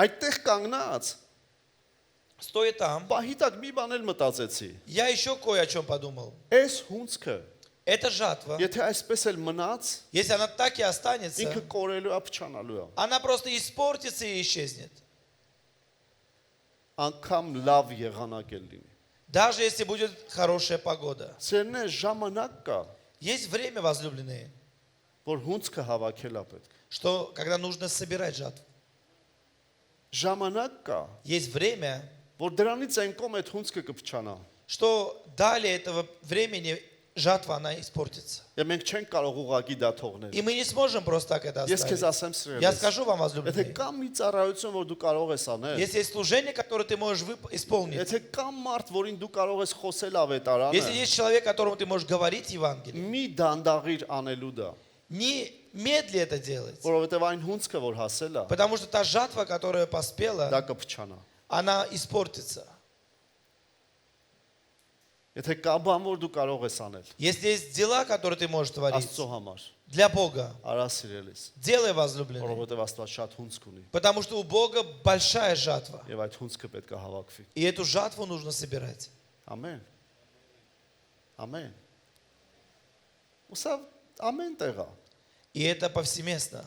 Այդտեղ կանգնած, Стоя там, պահիտակ մի բան էլ մտածեցի։ я еще кое о чем подумал. Այս հունցքը, Эта жатва, եթե այսպես էլ մնաց, если она так и останется, ինքը կորելու է, փչանալու է։ она просто испортится и исчезнет. Անկամ լավ եղանակ էլ լինի։ Даже если будет хорошая погода. Սերն է ժամանակ կա, Есть время, возлюбленные, որ հունցքը հավաքել է պետք։ что когда нужно собирать жатву. Ժամանակ կա, Есть время, որ դրանից այն կողմ այդ հունցքը կփչանա։ что далее этого времени жатва, она испортится. Եվ մենք չենք կարող ուղակի դա թողնել։ И мы не сможем просто так это Ես քեզ оставить. ասեմ Я սիրելիս, скажу вам, եթե возлюбленные, կա մի ծառայություն, որ դու կարող ես անել, если есть служение, которое ты можешь исполнить, եթե կա մարդ, որին դու կարող ես խոսել если ավետարանը, есть человек, которому ты можешь говорить Евангелие, մի դանդաղիր անելու դա, не медли это делать, որովհետև այն հունցքը, որ հասել է, потому что та жатва, которая поспела, դա կփչանա։ она испортится. Եթե կա բան, որ դու կարող ես անել, Если есть дела, которые ты можешь творить Աստծո համար, для Бога, արա սիրելիս, делай, возлюбленный, որովհետև Աստված շատ հունցք ունի, потому что у Бога большая жатва, եւ այդ հունցքը պետք է հավաքվի։ и эту жатву нужно собирать. Ամեն։ Ամեն։ Ուսավ ամեն տեղա։ И это повсеместно.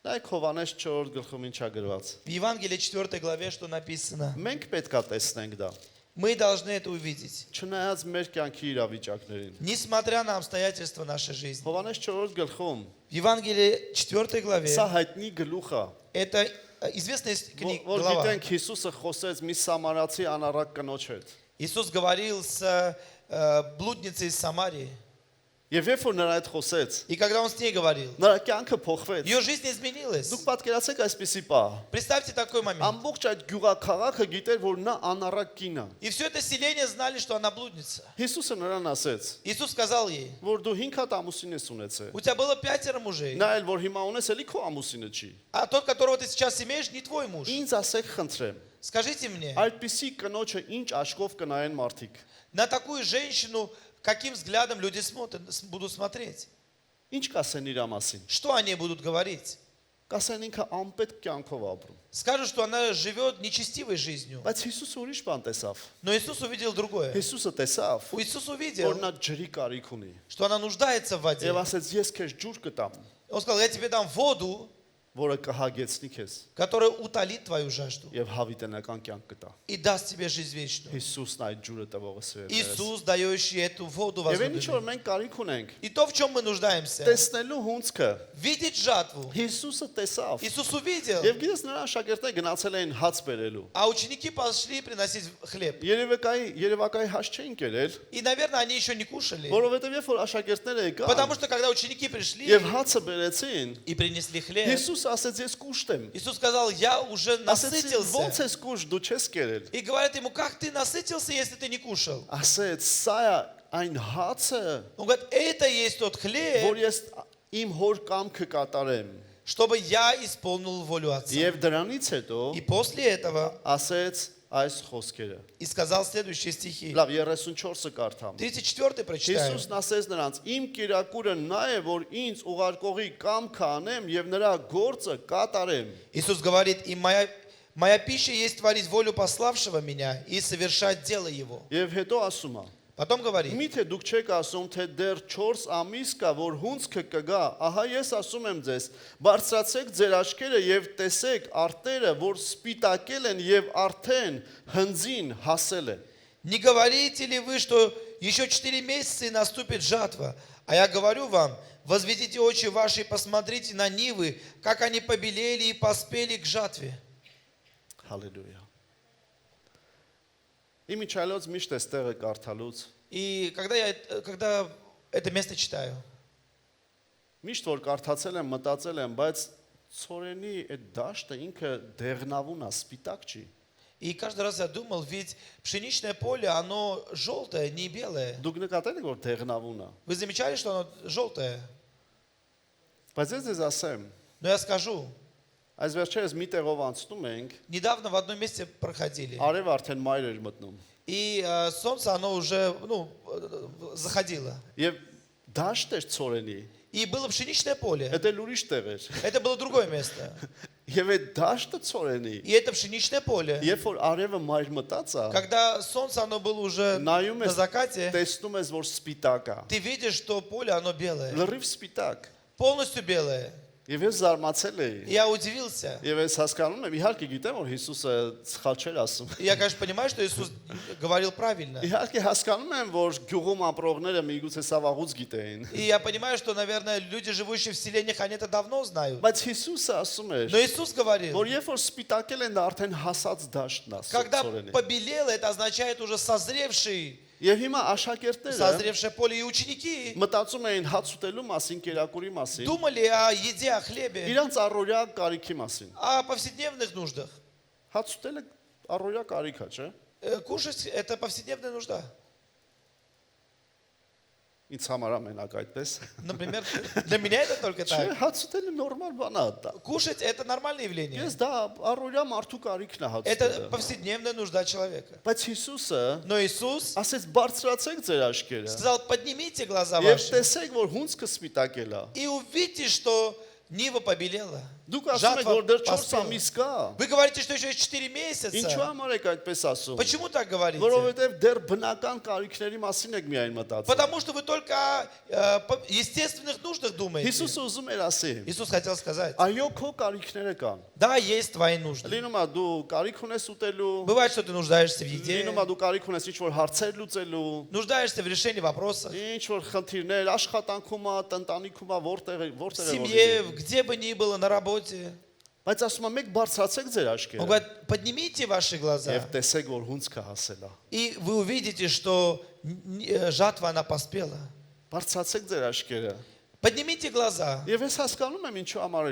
Նայեք Հովանես 4 գլխում ինչա գրված։ В Евангелии 4 главе что написано? Մենք պետք է տեսնենք դա։ Мы должны это увидеть. Չնայած մեր կյանքի իրավիճակներին։ Несмотря на обстоятельства нашей жизни. Հովանես 4 գլխում В Евангелии 4 главе սա հայտնի գլուխ է, это известная որ глава. գիտենք Հիսուսը խոսեց մի սամարացի անառակ կնոջ հետ։ Иисус говорил с блудницей из Самарии. Եվ երբ որ նրա հետ խոսեց, И когда Он с ней говорил, նրա կյանքը փոխվեց։ ее жизнь изменилась. Դուք պատկերացեք այսպեսի պահ։ Представьте такой момент. Ամբողջ այդ գյուղաքաղաքը գիտեր, որ նա անառակ կին է։ И все это селение знали, что она блудница. Հիսուսը նրան ասեց, Иисус сказал ей, որ дու 5 հատ ամուսին ես ունեցել։ у тебя было 5 мужей, Նա էլ որ հիմա ունես, էլի քո ամուսինը չի։ а тот, которого ты сейчас имеешь, не твой муж. Ինձ ասեք խնդրեմ, Скажите мне, այդպիսի կնոջը ինչ աշկով կնայեն մարդիկ։ на такую женщину каким взглядом люди будут смотреть? Ինչ կասեն իր մասին։ Что они будут говорить? Կասեն ինքը անպետք կյանքով ապրում։ Скажут, что она живет нечестивой жизнью. Բայց Հիսուսը ուրիշ բան տեսավ։ Но Иисус увидел другое. Հիսուսը տեսավ, Иисус որ увидел, նա ջրի կարիք ունի։ что она нуждается в воде. Եվ ասեց, ես քեզ ջուր կտամ, Он сказал, я тебе дам воду, որը կհագեցնի քեզ которая утолит твою жажду եւ հավիտենական կյանք կտա։ и даст тебе жизнь вечную. Հիսուսն այդ ջուրը տվողը սիրել է։ Иисус, дающий эту воду Եվ այն ինչ որ возлюбленный. մենք կարիք ունենք, И то, в чем мы нуждаемся, տեսնելու հունցքը видеть жатву. Հիսուսը տեսավ։ Иисус увидел, Եվ գիտես նրա աշակերտները գնացել էին հաց բերելու։ а ученики пошли приносить хлеб. Երևակայի հաց չէին կերել, И, наверное, они еще не кушали. որովհետև երբ որ աշակերտները եկան Потому что, когда ученики пришли եւ հացը բերեցին, и принесли хлеб, Հիսուսը ասեց, ես կուշտ եմ։ Иисус сказал, я уже Ասեցի, ո՞նց насытился. ես կուշտ, դու չես կերել։ И говорят ему, как ты насытился, если ты не кушал? Ասեց, սա է այն հացը, Он говорит, это есть тот որ хлеб, ես իմ հոր կամքը կատարեմ։ чтобы я исполнил волю Отца. Եվ դրանից հետո И после этого ասեց այս խոսքերը։ и сказал следующие стихи. Լավ, 34-ը կարդամ։ 34 прочитаем. Հիսուսն ասեց նրանց. Իմ կիրակուրը նա է, որ ինձ ուղարկողի կամքը անեմ եւ նրա գործը կատարեմ։ Иисус говорит, и моя пища есть творить волю пославшего меня и совершать дело Его. Եվ հետո ասում է. Потом говорит, Միթե դուք չեք ասում, թե դեռ 4 ամիս կա, որ հունցքը կգա, ահա ես ասում եմ ձեզ, բարձրացեք ձեր աչքերը եւ տեսեք արտերը, որ սպիտակել են եւ արդեն հնձին հասել են։ не говорите ли вы, что еще 4 месяца и наступит жатва? А я говорю вам, возведите очи ваши и посмотрите на нивы, как они побелели и поспели к жатве. Հալելույա։ Իմիջայլոց միշտ էստեղը կարդալուց, И когда это место читаю, միշտ որ կարդացել եմ, մտածել եմ, բայց ծորենի այդ դաշտը ինքը դեղնավուն է, սպիտակ չի։ и каждый раз я думал, ведь пшеничное поле, оно желтое, не белое. Դուք նկատել եք որ դեղնավուն է։ Вы замечали, что оно желтое? Բայց ես ձեզ ասեմ, Но я скажу, այս վերջերս մի տեղով անցնում ենք, недавно в одном месте проходили, արև արդեն մայր էր մտնում։ и солнце, оно уже заходило. Եվ դաշտ էր ծորենի, И было пшеничное поле. դա էլ ուրիշ տեղ էր։ Это было другое место. Եվ այդ դաշտը ծորենի, И это пшеничное поле. երբ որ արևը մայր մտած է, Когда солнце, оно было уже նայում на ես, закате, տեսնում ես, որ սպիտակ է, ты видишь, что поле, оно белое. լրիվ սպիտակ։ Полностью белое. Եվ ես զարմացել էի։ И я удивился. Եվ ես հասկանում եմ, իհարկե գիտեմ, որ Հիսուսը սխալ չէր ասում։ И я, конечно, понимаю, что Иисус говорил правильно. Իհարկե հասկանում եմ, որ գյուղում ապրողները միգուցե սավաղուց գիտեին։ И я понимаю, что, наверное, люди, живущие в селениях, они это давно знают. Բայց Հիսուսը ասում էր, Но Иисус говорил, որ երբ որ սպիտակել են, դա արդեն հասած дաշտն է когда ծորենի։ побелело, это означает уже созревший, Եվ հիմա աշակերտները созревшее поле. И ученики մտածում էին հաց ուտելու մասին, կերակուրի մասին, думали о еде, о хлебе, իրանց առօրյա կարիքի մասին։ о повседневных нуждах. Հաց ուտելը առօրյա կարիք է, չէ՞։ Кушать – это повседневная нужда. Ինձ համար ամենակ այդպես։ Например, для меня это только Չէ, так. հաց ուտելը նորմալ բան է։ Кушать – это нормальное явление. Ես դա առօրյա մարդու կարիքն է հաց Это ուտելը։ повседневная нужда человека. Բայց Հիսուսը Но Иисус ասեց բարձրացեք ձեր աչքերը сказал, поднимите глаза եւ ваши տեսեք, որ հունցքը սպիտակել է։ и увидите, что нива побелела. Դուք ասում եք, որ դեռ 4 поспела. ամիս կա։ Вы говорите, что еще есть 4 Ինչու месяца. համար եք այդպես ասում։ Почему так говорите? Որովհետեւ դեռ բնական կարիքների մասին եք միայն մտածում։ Потому что вы только о естественных нуждах думаете. Հիսուսը ուզում էր ասի. Иисус хотел сказать, Այո, քո կարիքները կան։ да, есть твои нужды. Լինում է դու կարիք ունես ուտելու, Бывает, что ты нуждаешься в еде, լինում է դու կարիք ունես ինչ-որ հարցեր լուծելու, нуждаешься в решении вопросов, ինչ-որ խնդիրներ աշխատանքում է, տնտանիքում է, в որտեղ семье, где бы ни было, на работе. Բայց ասում եմ, մեկ բարձրացեք ձեր Он աչքերը говорит, поднимите ваши глаза, եւ տեսեք, որ հունցքը հասել է։ и вы увидите, что жатва, она поспела. Բարձրացեք ձեր աչքերը։ Поднимите глаза. Եվ ես հասկանում եմ ինչու համար է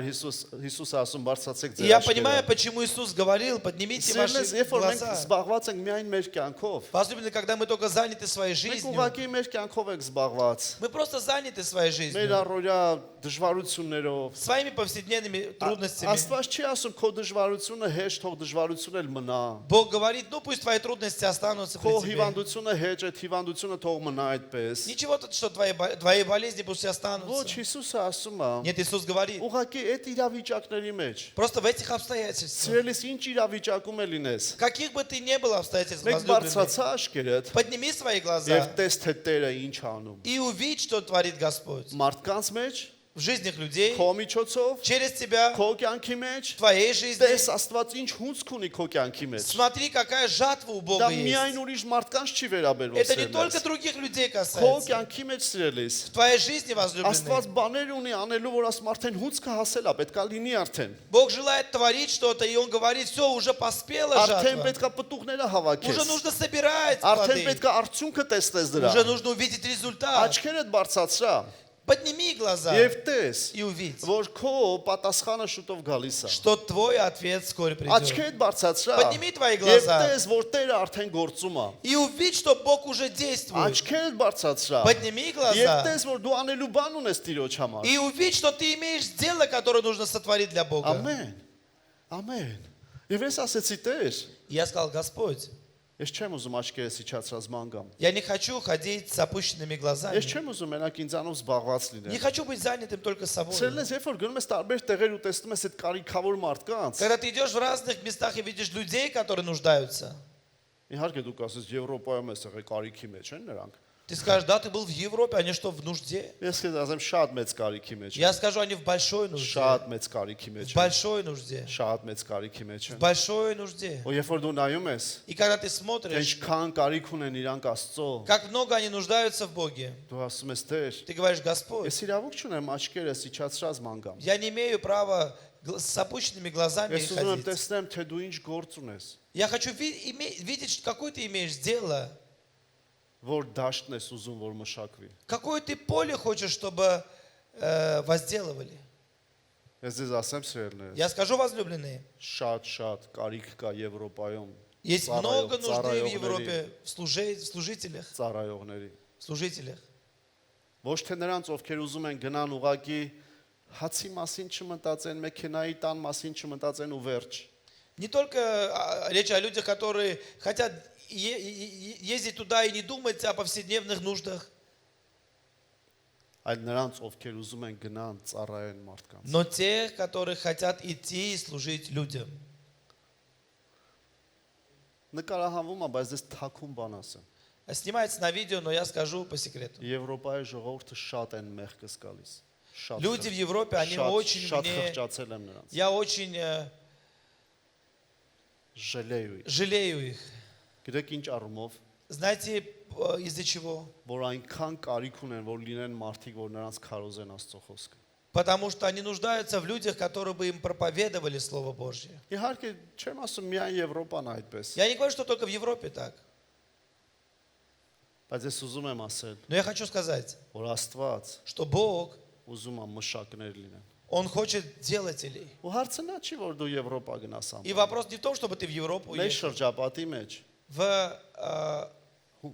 Հիսուսը ասում բարձրացեք И ձեր я понимаю, աչքերը։ почему Иисус говорил, поднимите ваши Սիրելիս, երբ որ մենք глаза. զբաղված ենք միայն մեր կյանքով, Особенно, когда мы только заняты своей մենք жизнью. ուղղակի մեր կյանքով ենք զբաղված։ Мы просто заняты своей Մեր жизнью, առօրյա դժվարություններով։ своими повседневными трудностями. Աստված չի ասում քո դժվարությունը հեշտ, թող դժվարությունը էլ մնա։ Бог говорит, ну пусть твои трудности останутся Քո при тебе. հիվանդությունը հեջ է, հիվանդությունը թող мնա այդպես։ Ничего тут, что твои болезни пусть Ոչ останутся. Հիսուսը ասում է, Нет, Иисус говорит, ուղղակի այդ իրավիճակների մեջ։ просто в этих обстоятельствах, Սիրելիս ինչ իրավիճակում է լինես։ каких бы ты ни был обстоятельств, Մեկ возлюбленный, բարձրացա աչքերդ подними свои եւ глаза տես թե Տերը ինչ անում։ и увидь, что творит Господь Մարդկանց մեջ, в жизнях людей, քո միջոցով, через тебя, քո կյանքի մեջ, в твоей жизни. տես Աստված ինչ հունցք ունի քո կյանքի մեջ։ Смотри, какая жатва у Դա Бога есть. միայն ուրիշ մարդկանց չի վերաբերվում։ Это не только սիրելիս։ других людей Քո касается. կյանքի մեջ սիրելիս։ В твоей жизни, возлюбленный. Աստված բաներ ունի անելու, որ ասում արդեն հունցքը հասել է, պետքա լինի արդեն։ Бог желает творить что-то, и Он говорит, все, уже поспела Արդեն жатва. պետքա պտուղները հավաքես։ Уже нужно собирать Արդեն плоды. պետքա արդյունքը տեսնես դրա։ Уже нужно увидеть результат. Աչքերդ բարձրացրա Подними глаза եւ տես, и увидь, որ քո պատասխանը շուտով գալիս է։ что твой ответ вскоре придет. Աչքերդ բարձրացրա Подними твои եւ глаза տես, որ Տերը արդեն գործում է։ и увидь, что Бог уже действует. Աչքերդ բարձրացրա Подними եւ глаза տես, որ դու անելու բան ունես Տիրոջ համար։ и увидь, что ты имеешь дело, которое нужно сотворить для Бога. Ամեն։ Ամեն։ Եվ ես ասեցի Տեր, Я сказал, Господь, ես չեմ ուզում աչքերս իջացած ման գամ։ я не хочу ходить с опущенными глазами. Ես չեմ ուզում մենակ ինձանով զբաղված Не լինել։ хочу быть занятым только собой. Ցելես, երբ որ գնում ես տարբեր տեղեր ու տեսնում ես այդ կարիքավոր մարդկանց, Когда ты идешь в разных местах и видишь людей, которые нуждаются, իհարկե դու կասես Եվրոպայում ես եղել կարիքի մեջ են նրանք։ ты скажешь, да, ты был в Европе, они что, в нужде? Ես քեզ ասեմ շատ մեծ կարիքի մեջ են։ Я скажу, они в большой нужде. Շատ մեծ կարիքի մեջ В են։ большой нужде. Շատ մեծ կարիքի մեջ В են։ большой нужде. Ու երբ որ դու նայում ես, И когда ты թե смотришь, ինչքան կարիք ունեն իրանք Աստծո, как много они нуждаются в Боге, դու ասում ես Տեր, ты говоришь, Господь, ես իրավունք չունեմ աչքերս իջացրած ման գամ։ я не имею права с опущенными глазами Ես ուզում եմ ходить. տեսնեմ, թե դու ինչ գործ унես, Я хочу видеть, какое ты имеешь дело, որ դաշտն ես ուզում, որ մշակվի։ какое ты поле хочешь, чтобы возделывали. Ես ձեզ ասեմ սիրելիներ, Я скажу, возлюбленные, շատ կարիք կա Եվրոպայում есть много нужды в ծառայողների, Европе в служителях. ծառայողների։ Ոչ թե նրանց, ովքեր ուզում են գնան ուղակի հացի մասին չմտածեն, մեքենայի տան մասին չմտածեն ու վերջ։ Не только речь о людях, которые хотят ездить туда и не думать о повседневных нуждах. այլ նրանց, ովքեր ուզում են գնան ծառայեն մարդկանց։ но тех, которые хотят идти и служить людям. Նկարահանվում է, բայց դες թաքուն բան ասեմ։ Снимается на видео, но я скажу по секрету. Եվրոպայի ժողովուրդը շատ են մեղքս գալիս։ Շատ։ Люди в Европе, они очень շատ мне... խղճացել եմ նրանց։ Я очень Ժելեյու։ жалею их. Գիտեք ինչ առումով, Знаете, из-за чего? որ այնքան կարիք ունեն, որ լինեն մարդիկ, որ նրանց քարոզեն Աստծո խոսքը։ Потому что они нуждаются в людях, которые бы им проповедовали Слово Божье. Իհարկե, չեմ ասում միայն Եվրոպան այդպես, Я не говорю, что только в Европе так. բայց ես ուզում եմ ասել, Но я хочу сказать, որ Աստված что Бог, ուզում է մշակներ լինեն։ Он хочет делателей. Ու հարցը նա չի, որ դու Եվրոպա գնաս И ամ։ вопрос не в том, чтобы ты в Европу Մեր уехал. շրջապատի մեջ,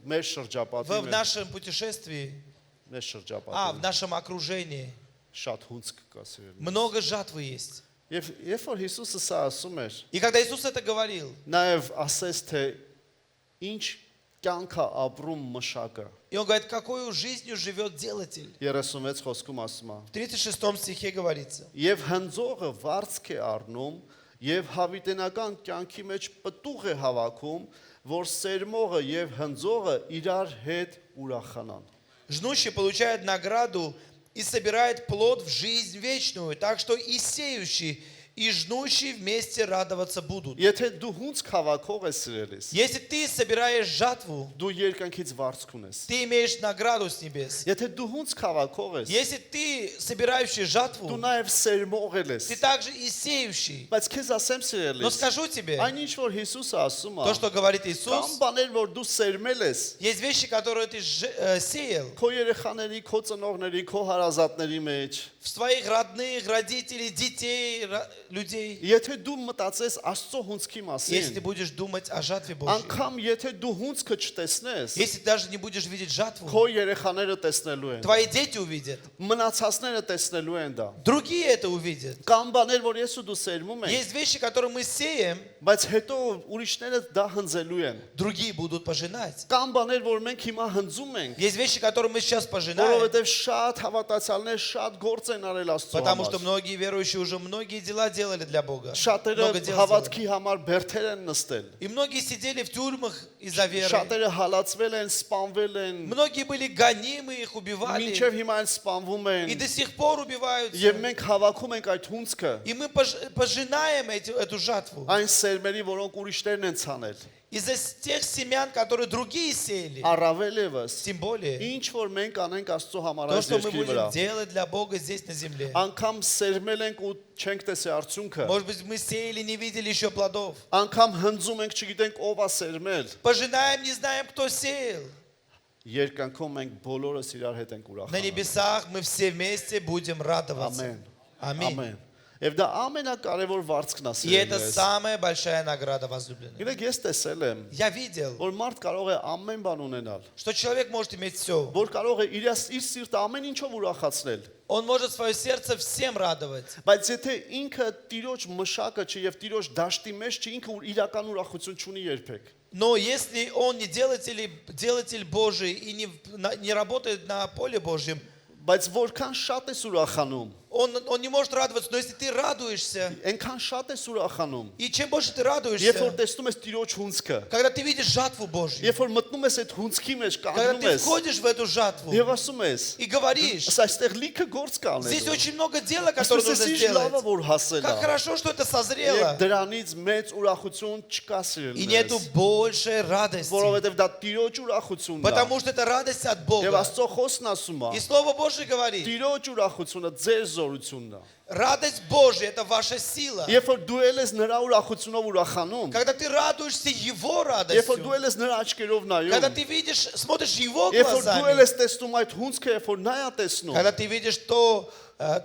մեր շրջապատի В մեջ, нашем путешествии, մեր в շրջապատի нашем окружении շատ հունց կկա սիրելի։ много жатвы есть. Եվ երբ որ Հիսուսը սա ասում էր, И когда Иисус это говорил, նաև ասեց, թե ինչ կյանքա ապրում մշակը։ и Он говорит, какой жизнью живет делатель. 36 խոսքում ասում է. В 36 стихе говорится. Եվ հնձողը վարձք է առնում եւ հավիտենական կյանքի մեջ պտուղ է հավաքում, որ սերմողը եւ հնձողը իրար հետ ուրախանան։ Жнущий получает награду и собирает плод в жизнь вечную, так что и сеющий, и жнущий вместе радоваться будут. Եթե դու հունց հավաքող ես սիրելիս, Если ты собираешь жатву, դու երկնքից վարձք ունես։ ты имеешь награду с небес. Եթե դու հունց հավաքող ես, Если ты собирающий դու жатву, նաև սերմողել ես։ ты также и сеющий. Բայց քեզ ասեմ Но սիրելիս, скажу тебе, այն ինչ որ Հիսուսը ասում է, то, что говорит կամ Иисус, բաներ որ դու սերմել ես, есть вещи, которые ты сеял քո երեխաների, քո ծնողների, քո հարազատների մեջ, в своих родных, родителей, детей, людей. եթե դու մտածես Աստծո հունցքի Если ты մասին, будешь думать о жатве Божьей, անգամ եթե դու հունցքը չտեսնես, если ты даже не будешь видеть жатву, քո երեխաները տեսնելու են, твои дети увидят, մնացածները տեսնելու են դա։ другие это увидят. Կամ բաներ, որ ես ու դու սերմում ենք, Есть вещи, которые мы сеем, բայց հետո ուրիշները դա հնձելու են։ другие будут пожинать. Կամ բաներ, որ մենք հիմա հնձում ենք, Есть вещи, которые мы сейчас пожинаем, որովհետև շատ հավատացյալներ շատ գործ են արել Աստծո потому что համար։ многие верующие уже многие дела делали для Бога. Շատերը Много дел сделали. հավատքի համար բերթեր են նստել։ И многие сидели в тюрьмах из-за веры. Շատերը հալածվել են, սպանվել են, Многие были гонимы, их убивали. մինչև հիմա են սպանվում И են։ до сих пор убиваются. Եվ մենք հավաքում ենք այդ հունցքը, И мы пожинаем эту жатву այն սերմերի, որոնք ուրիշներն են ցանել։ из-за тех семян, которые другие сеяли. Առավել եւս, Тем более, ինչ որ մենք անենք Աստծո համար то, այս что мы երկրի վրա, будем делать для Бога здесь на земле. անգամ սերմել ենք ու չենք տեսել արդյունքը, Может быть, мы сеяли, не видели еще плодов. անգամ հնձում ենք, չգիտենք ով է սերմել։ Пожинаем, не знаем, кто сеял. Երկնքում մենք բոլորս իրար հետ ենք На ուրախանալ։ небесах мы все вместе будем радоваться. Ամեն։ Аминь. Ամեն։ Եվ դա ամենակարևոր վարձքն է И это սիրելիներս։ самая большая награда, возлюбленные. Գիտեք, ես տեսել եմ, Я видел, որ մարդ կարող է ամեն բան ունենալ, что человек может иметь все. որ կարող է իր սիրտը ամեն ինչով ուրախացնել, Он может свое сердце всем радовать. բայց եթե инքը տիրոջ մշակը չի եւ տիրոջ դաշտի մեջ չի, ինքը իրական ուրախություն չունի երբեք։ Но если он не делатель Божий и не работает на поле Божьем, Բայց որքան շատ ես ուրախանում, он не может радоваться. Но если ты радуешься, այնքան շատ ես ուրախանում, и чем больше ты երբ որ радуешься, տեսնում ես տիրոջ հունցքը, когда ты видишь жатву Божью, երբ որ մտնում ես այդ հունցքի մեջ, когда կանգնում ты ես входишь в эту жатву եւ ասում ես, и говоришь, «Ս այստեղ լիքը գործ կա здесь անել»։ очень много дела, которое нужно Այսպես լավը сделать. որ հասել Как է։ хорошо, что это Եվ созрело. դրանից մեծ ուրախություն չկա И нету սիրելիներս, большей радости. որովհետև դա տիրոջ ուրախությունն է։ Потому что это радость от Եվ Бога. Աստծո խոսքն ասում И է, Слово Божье говорит, տիրոջ ուրախությունը ձեր զորությունն է։ радость Божья – это ваша сила. Երբ որ դու ել ես նրա ուրախությունով ուրախանում, Когда ты радуешься Его երբ որ դու радостью, ել ես նրա աչքերով когда նայում, ты видишь, смотришь Его երբ որ դու ել глазами, ես տեսնում այդ հունցքը, երբ որ նա է տեսնում, когда ты видишь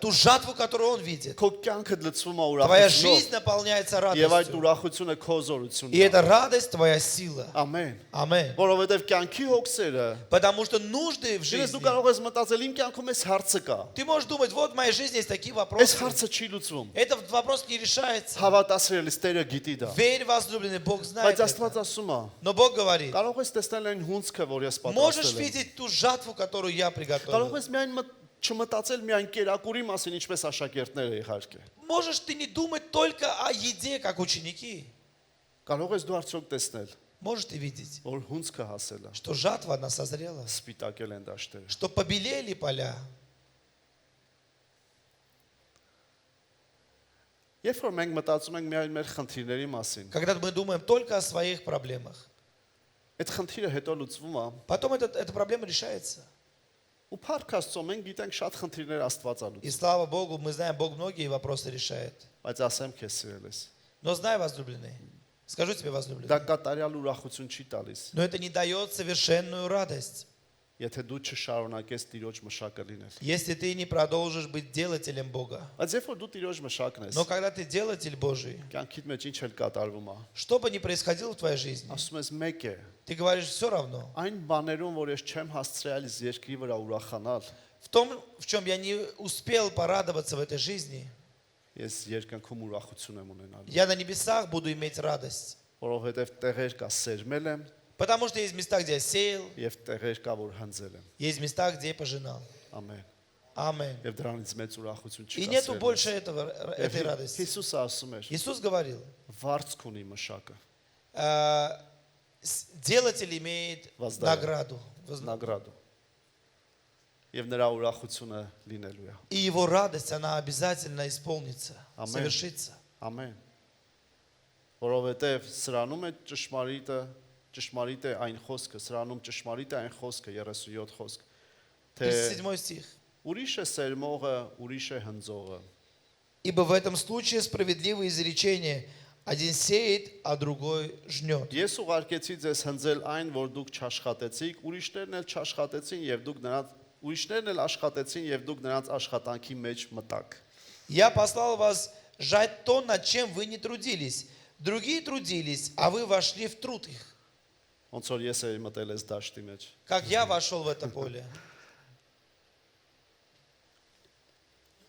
ту жатву, которую Он видит, քո կյանքը լցվում է твоя ուրախությունով, жизнь наполняется եւ այդ радостью. ուրախությունը քո զորությունն И է։ эта радость твоя сила. Ամեն։ Аминь. Որովհետև կյանքի հոգսերը, Потому что нужды в դες жизни. դու կարող ես մտածել իմ кյանքում էս հարցը կա։ Ты можешь думать, вот в моей жизни есть такие Այս вопросы. հարցը չի լուծվում։ Этот вопрос не решается. Հավատացրելիս Տերը գիտի դա։ Верь, возлюбленный, Бог знает Բայց Աստված это. ասում է, Но Бог говорит, կարող ես տեսնել այն հունցքը, որ ես можешь պատրաստել եմ։ видеть ту жатву, которую я Կարող приготовил. ես միայն չմտածել միայն կերակուրի մասին, ինչպես աշակերտները իհարկե։ Можешь ты не думать только о еде, как ученики. Կարող ես դու արդյոք տեսնել, Можешь ты видеть, որ հունցքը հասել է, что жатва она созрела, սպիտակել են դաշտերը։ что побелели поля. Երբ որ մենք մտածում ենք միայն մեր խնդիրների մասին, Когда мы думаем только о своих проблемах, այդ խնդիրը հետո լուծվում է, потом эта проблема решается. ու փառք Աստծո, մենք գիտենք շատ խնդիրներ Աստված ա И լուծում, слава Богу, мы знаем, Бог многие вопросы решает. բայց ասեմ քեզ սիրելես, Но знай, возлюбленный, скажу тебе, возлюбленный, դա կատարյալ ուրախություն չի տալիս, но это не дает совершенную радость, եթե դու չշարունակես Տիրոջ մշակը լինել։ если ты не продолжишь быть делателем Бога. Բայց երբ որ դու Տիրոջ մշակն ես, Но когда ты делатель Божий, կյանքիդ մեջ ինչ էլ կատարվում է, что бы ни происходило в твоей жизни, ասում ես մեկ է, ты говоришь все равно. այն բաներում, որ ես չեմ հասցրել իս երկրի վրա ուրախանալ, В том, в чем я не успел порадоваться в этой жизни, ես երկնքում ուրախություն եմ ունենալու, я на небесах буду иметь радость. որովհետև տեղեր կա սերմել եմ Потому что есть места, где я сеял, եւ տեղեր կա, որ հնձել եմ։ есть места, где я пожинал. Ամեն։ Аминь. Եվ դրանից մեծ ուրախություն И չկա։ нету սիրելիս։ больше этой Եվ радости. Հիսուսը ասում էր. Иисус говорил, Վարձք ունի մշակը, делатель имеет Воздаяние. награду. նագրադու։ Եվ նրա ուրախությունը լինելու է։ И его радость, она обязательно исполнится, Аминь. совершится. Ամեն։ Որովհետև սրանում է ճշմարիտ է այն խոսքը, սրանում ճշմարիտ է այն խոսքը 37 խոսք, թե 37 стих. ուրիշ է սերմողը, ուրիշ է հնձողը։ Ибо в этом случае справедливое изречение: один сеет, а другой жнет. Ես ուղարկեցի ձեզ հնձել այն, որ դուք չաշխատեցիք, ուրիշներն էլ աշխատեցին եւ դուք նրանց աշխատանքի մեջ մտաք։ Я послал вас жать то, над чем вы не трудились. Другие трудились, а вы вошли в труд их. Ոնց որ ես էի մտել այս դաշտի մեջ։ Как я вошел в это поле.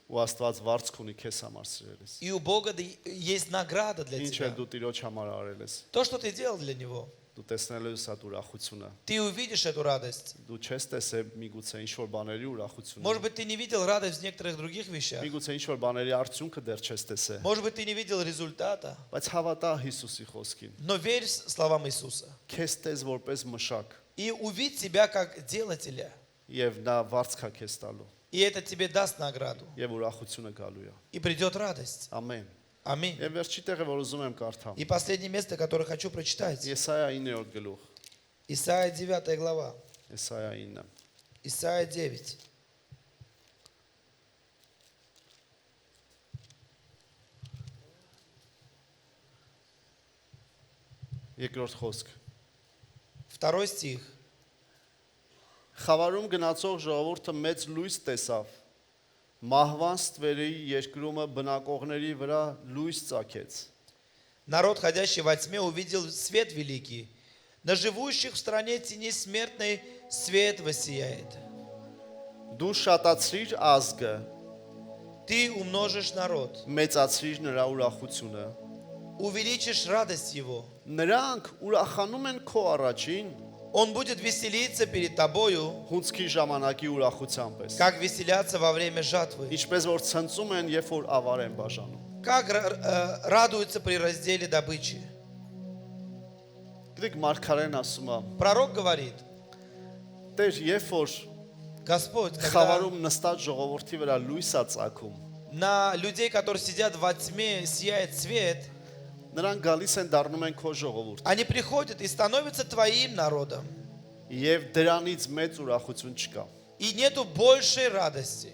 Ու Աստված վարձք ունի քեզ համար սիրելիս։ И у Бога есть награда для Ինչ тебя. էլ դու Տիրոջ համար արել ես, То, что ты делал для Него, դու տեսնելու ես այդ ուրախությունը։ ты увидишь эту радость. Դու չես տեսել միգուցե ինչ որ բաների ուրախությունը։ Может быть, ты не видел радость в некоторых других вещах. Միգուցե ինչ որ բաների արդյունքը դեռ չես տեսել։ Может быть, ты не видел результата. Բայց հավատա Հիսուսի խոսքին։ Но верь словам Иисуса. Քեզ տես որպես մշակ И увидь себя как делателя. եւ նա վարձք է քեզ տալու И это тебе даст награду. եւ ուրախությունը գալու է։ И придет радость. Ամեն։ Аминь. Եվ վերջի տեղը որ ուզում եմ կարդամ։ И последнее место, которое хочу прочитать. Եսայա 9-րդ գլուխ։ Исайя 9 глава. Եսայա 9։ Исайя 9. Երկրորդ խոսք։ Второй стих. Խավարում գնացող ժողովուրդը մեծ լույս տեսավ։ Մահվան ստվերի երկրումը բնակողների վրա լույս ծագեց։ Народ, ходящий во тьме, увидел свет великий. На живущих в стране тени смертной свет воссияет. Դու շատացրիր ազգը, Ты умножишь народ, մեծացրիր նրա ուրախությունը։ увеличишь радость его. Նրանք ուրախանում են քո առաջին Он будет веселиться перед тобою, հունցքի ժամանակի ուրախության պես։ как веселятся во время жатвы, Ինչպես որ ցնծում են, երբ որ ավար են բաժանում։ как радуются при разделе добычи. Գիտեք Մարգարեն ասում է. Пророк говорит, Տեր, երբ որ Господь, когда խավարում նստած ժողովրդի վրա լույս է ծագում, на людей, которые сидят во тьме, сияет свет, նրանք գալիս են դառնում են քո ժողովուրդ։ они приходят и становятся твоим народом. Եվ դրանից մեծ ուրախություն չկա, И нету большей радости,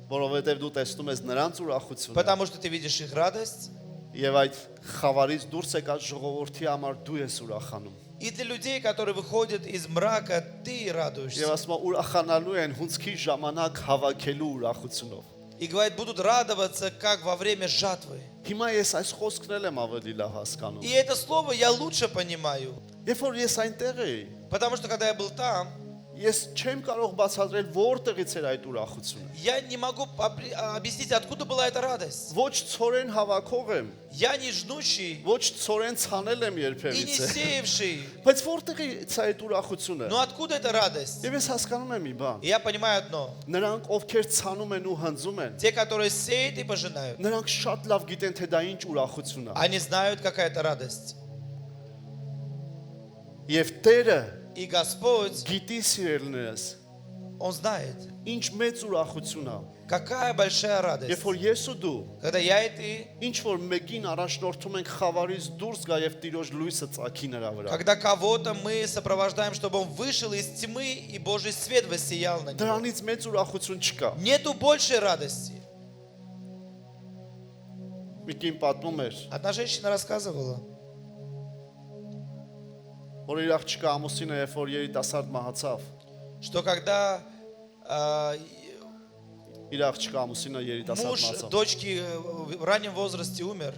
որովհետև դու տեսնում ես նրանց ուրախությունը потому что ты видишь их радость. եւ այդ խավարից դուրս եկած ժողովրդի համար դու ես ուրախանում։ И для людей, которые выходят из мрака, ты радуешься. Եվ ասում է ուրախանալու են հունցքի ժամանակ հավաքելու ուրախությունով։ И говорит, будут радоваться, как во время жатвы. Հիմա ես այս խոսքն էլ եմ ավելի լավ հասկանում։ И это слово я лучше понимаю. Երբ որ ես այնտեղ էի, Потому что когда я был там, Ես չեմ կարող բացատրել որտեղից էր այդ ուրախությունը։ Я не могу объяснить, откуда была эта радость. Ոչ ծորեն հավաքող եմ, Я не жнущий ոչ ծորեն ցանել եմ и не երբևիցե։ сеявший. Բայց որտեղից է այդ ուրախությունը։ Но откуда эта радость? Եվ ես հասկանում եմ մի բան։ И я понимаю одно. Նրանք, ովքեր ցանում են ու հնձում են, Те, которые сеют и пожинают, նրանք շատ լավ գիտեն, թե դա ինչ ուրախություն է։ они знают, какая это радость. Եվ Տերը И Господь, գիտի սիրելիներս, Он знает, ինչ մեծ ուրախություն է։ какая большая радость. Երբ որ ես ու дու Когда я и ты, ինչ որ մեկին առաջնորդում ենք խավարից դուրս գա եւ Տիրոջ լույսը ծագի նրա վրա։ когда кого-то мы сопровождаем, чтобы он вышел из тьмы и Божий свет воссиял на него. Դրանից մեծ ուրախություն չկա։ Нету большей радости. Մեկին պատմում էր, Одна женщина рассказывала, որ իր աղջիկը ամուսինը երբ որ երիտասարդ մահացավ, что когда իր աղջիկը ամուսինը երիտասարդ муж մահացավ։ дочки в раннем возрасте умер,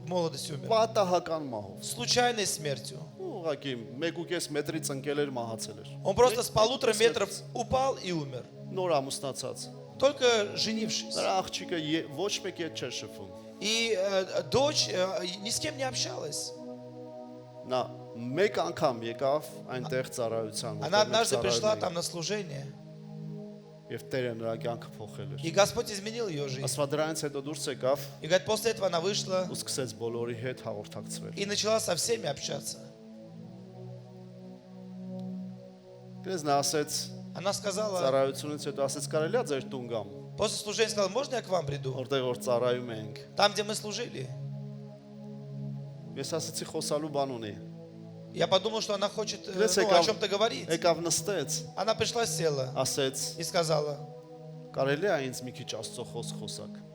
в молодости умер, Պատահական մահով։ случайной смертью. Ուղղակի 1.5 մետրից ընկել էր, մահացել էր։ Он просто с 1,5 метров упал и умер, Նոր ամուսնացած։ только женившись. Նրա աղջիկը ոչ մեկի հետ չէր շփվում։ И дочь ни с кем не общалась. Նա մեկ անգամ եկավ այնտեղ ծառայության, Она однажды пришла там на служение, եւ Տերը նրա կյանքը փոխել էր։ и Господь изменил ее жизнь. Աստված դրանից հետո դուրս եկավ И говорит, после этого она вышла ու սկսեց բոլորի հետ հաղորդակցվել։ и начала со всеми общаться. Դες նա ասեց Она сказала, ծառայությունից հետո ասեց կարելի է ձեր տուն գամ, после служения сказала, можно я к вам приду? որտեղ որ ծառայում ենք։ Там, где мы служили. Ես ասեցի խոսալու բան ունի։ Я подумал, что она хочет Դες о чем-то говорить. եկավ նստեց, Она пришла, села ասեց и сказала, կարելի է ինձ մի քիչ Աստծո խոսք խոսակ։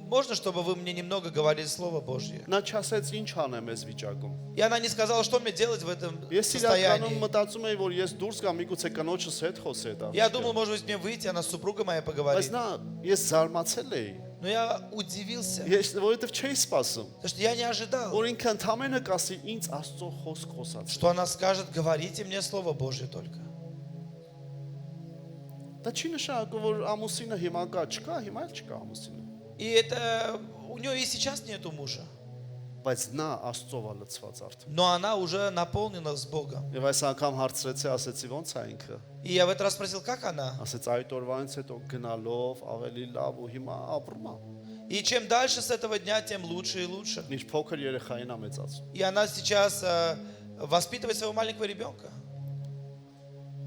можно, чтобы вы мне немного говорили Слово Божье? Նա չասեց ինչ անեմ այս վիճակում։ И она не сказала, что мне делать в этом Ես իրականում состоянии. մտածում էի, որ ես դուրս գամ միգուցե կնոջս հետ խոսե դա։ Я думал, может быть, мне выйти, она с супругой моей Բայց поговорит. նա ես զարմացել էի։ Но я удивился, Ես որովհետև չէի սպասում, потому что я не ожидал, որ ինքը ընդամենը կասի ինձ Աստծո խոսք խոսած։ что она скажет, говорите мне Слово Божье только. Դա չի նշանակում, որ ամուսինը հիմա կա, չկա, հիմա էլ չկա ամուսինը։ И это у нее и сейчас нету мужа, Բայց նա Աստծով է լցված արդեն։ но она уже наполнена с Богом. Եվ այս անգամ հարցրեցի, ասեցի ո՞նց է ինքը։ И я в этот раз спросил, как она? Ասեց այդ օրվանից հետո գնալով ավելի լավ ու հիմա ապրում է։ И чем дальше с этого дня, тем лучше и лучше. Իր փոքր երեխային է մեծացում։ И она сейчас воспитывает своего маленького ребенка.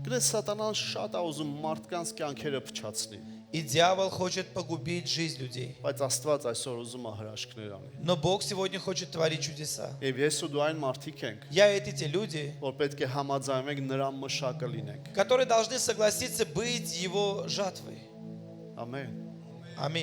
Գրես սատանան շատ է ուզում մարդկանց կյանքերը փչացնի, И дьявол хочет погубить жизнь людей. բայց Աստված այսօր ուզում է հրաշքներ անի։ Но Бог сегодня хочет творить чудеса. Եվ ես ու դու այն մարդիկ ենք, Я и эти те люди, որ պետք է համաձայնենք նրա մշակը լինենք։ которые должны согласиться быть его жатвой. Ամեն։ Аминь.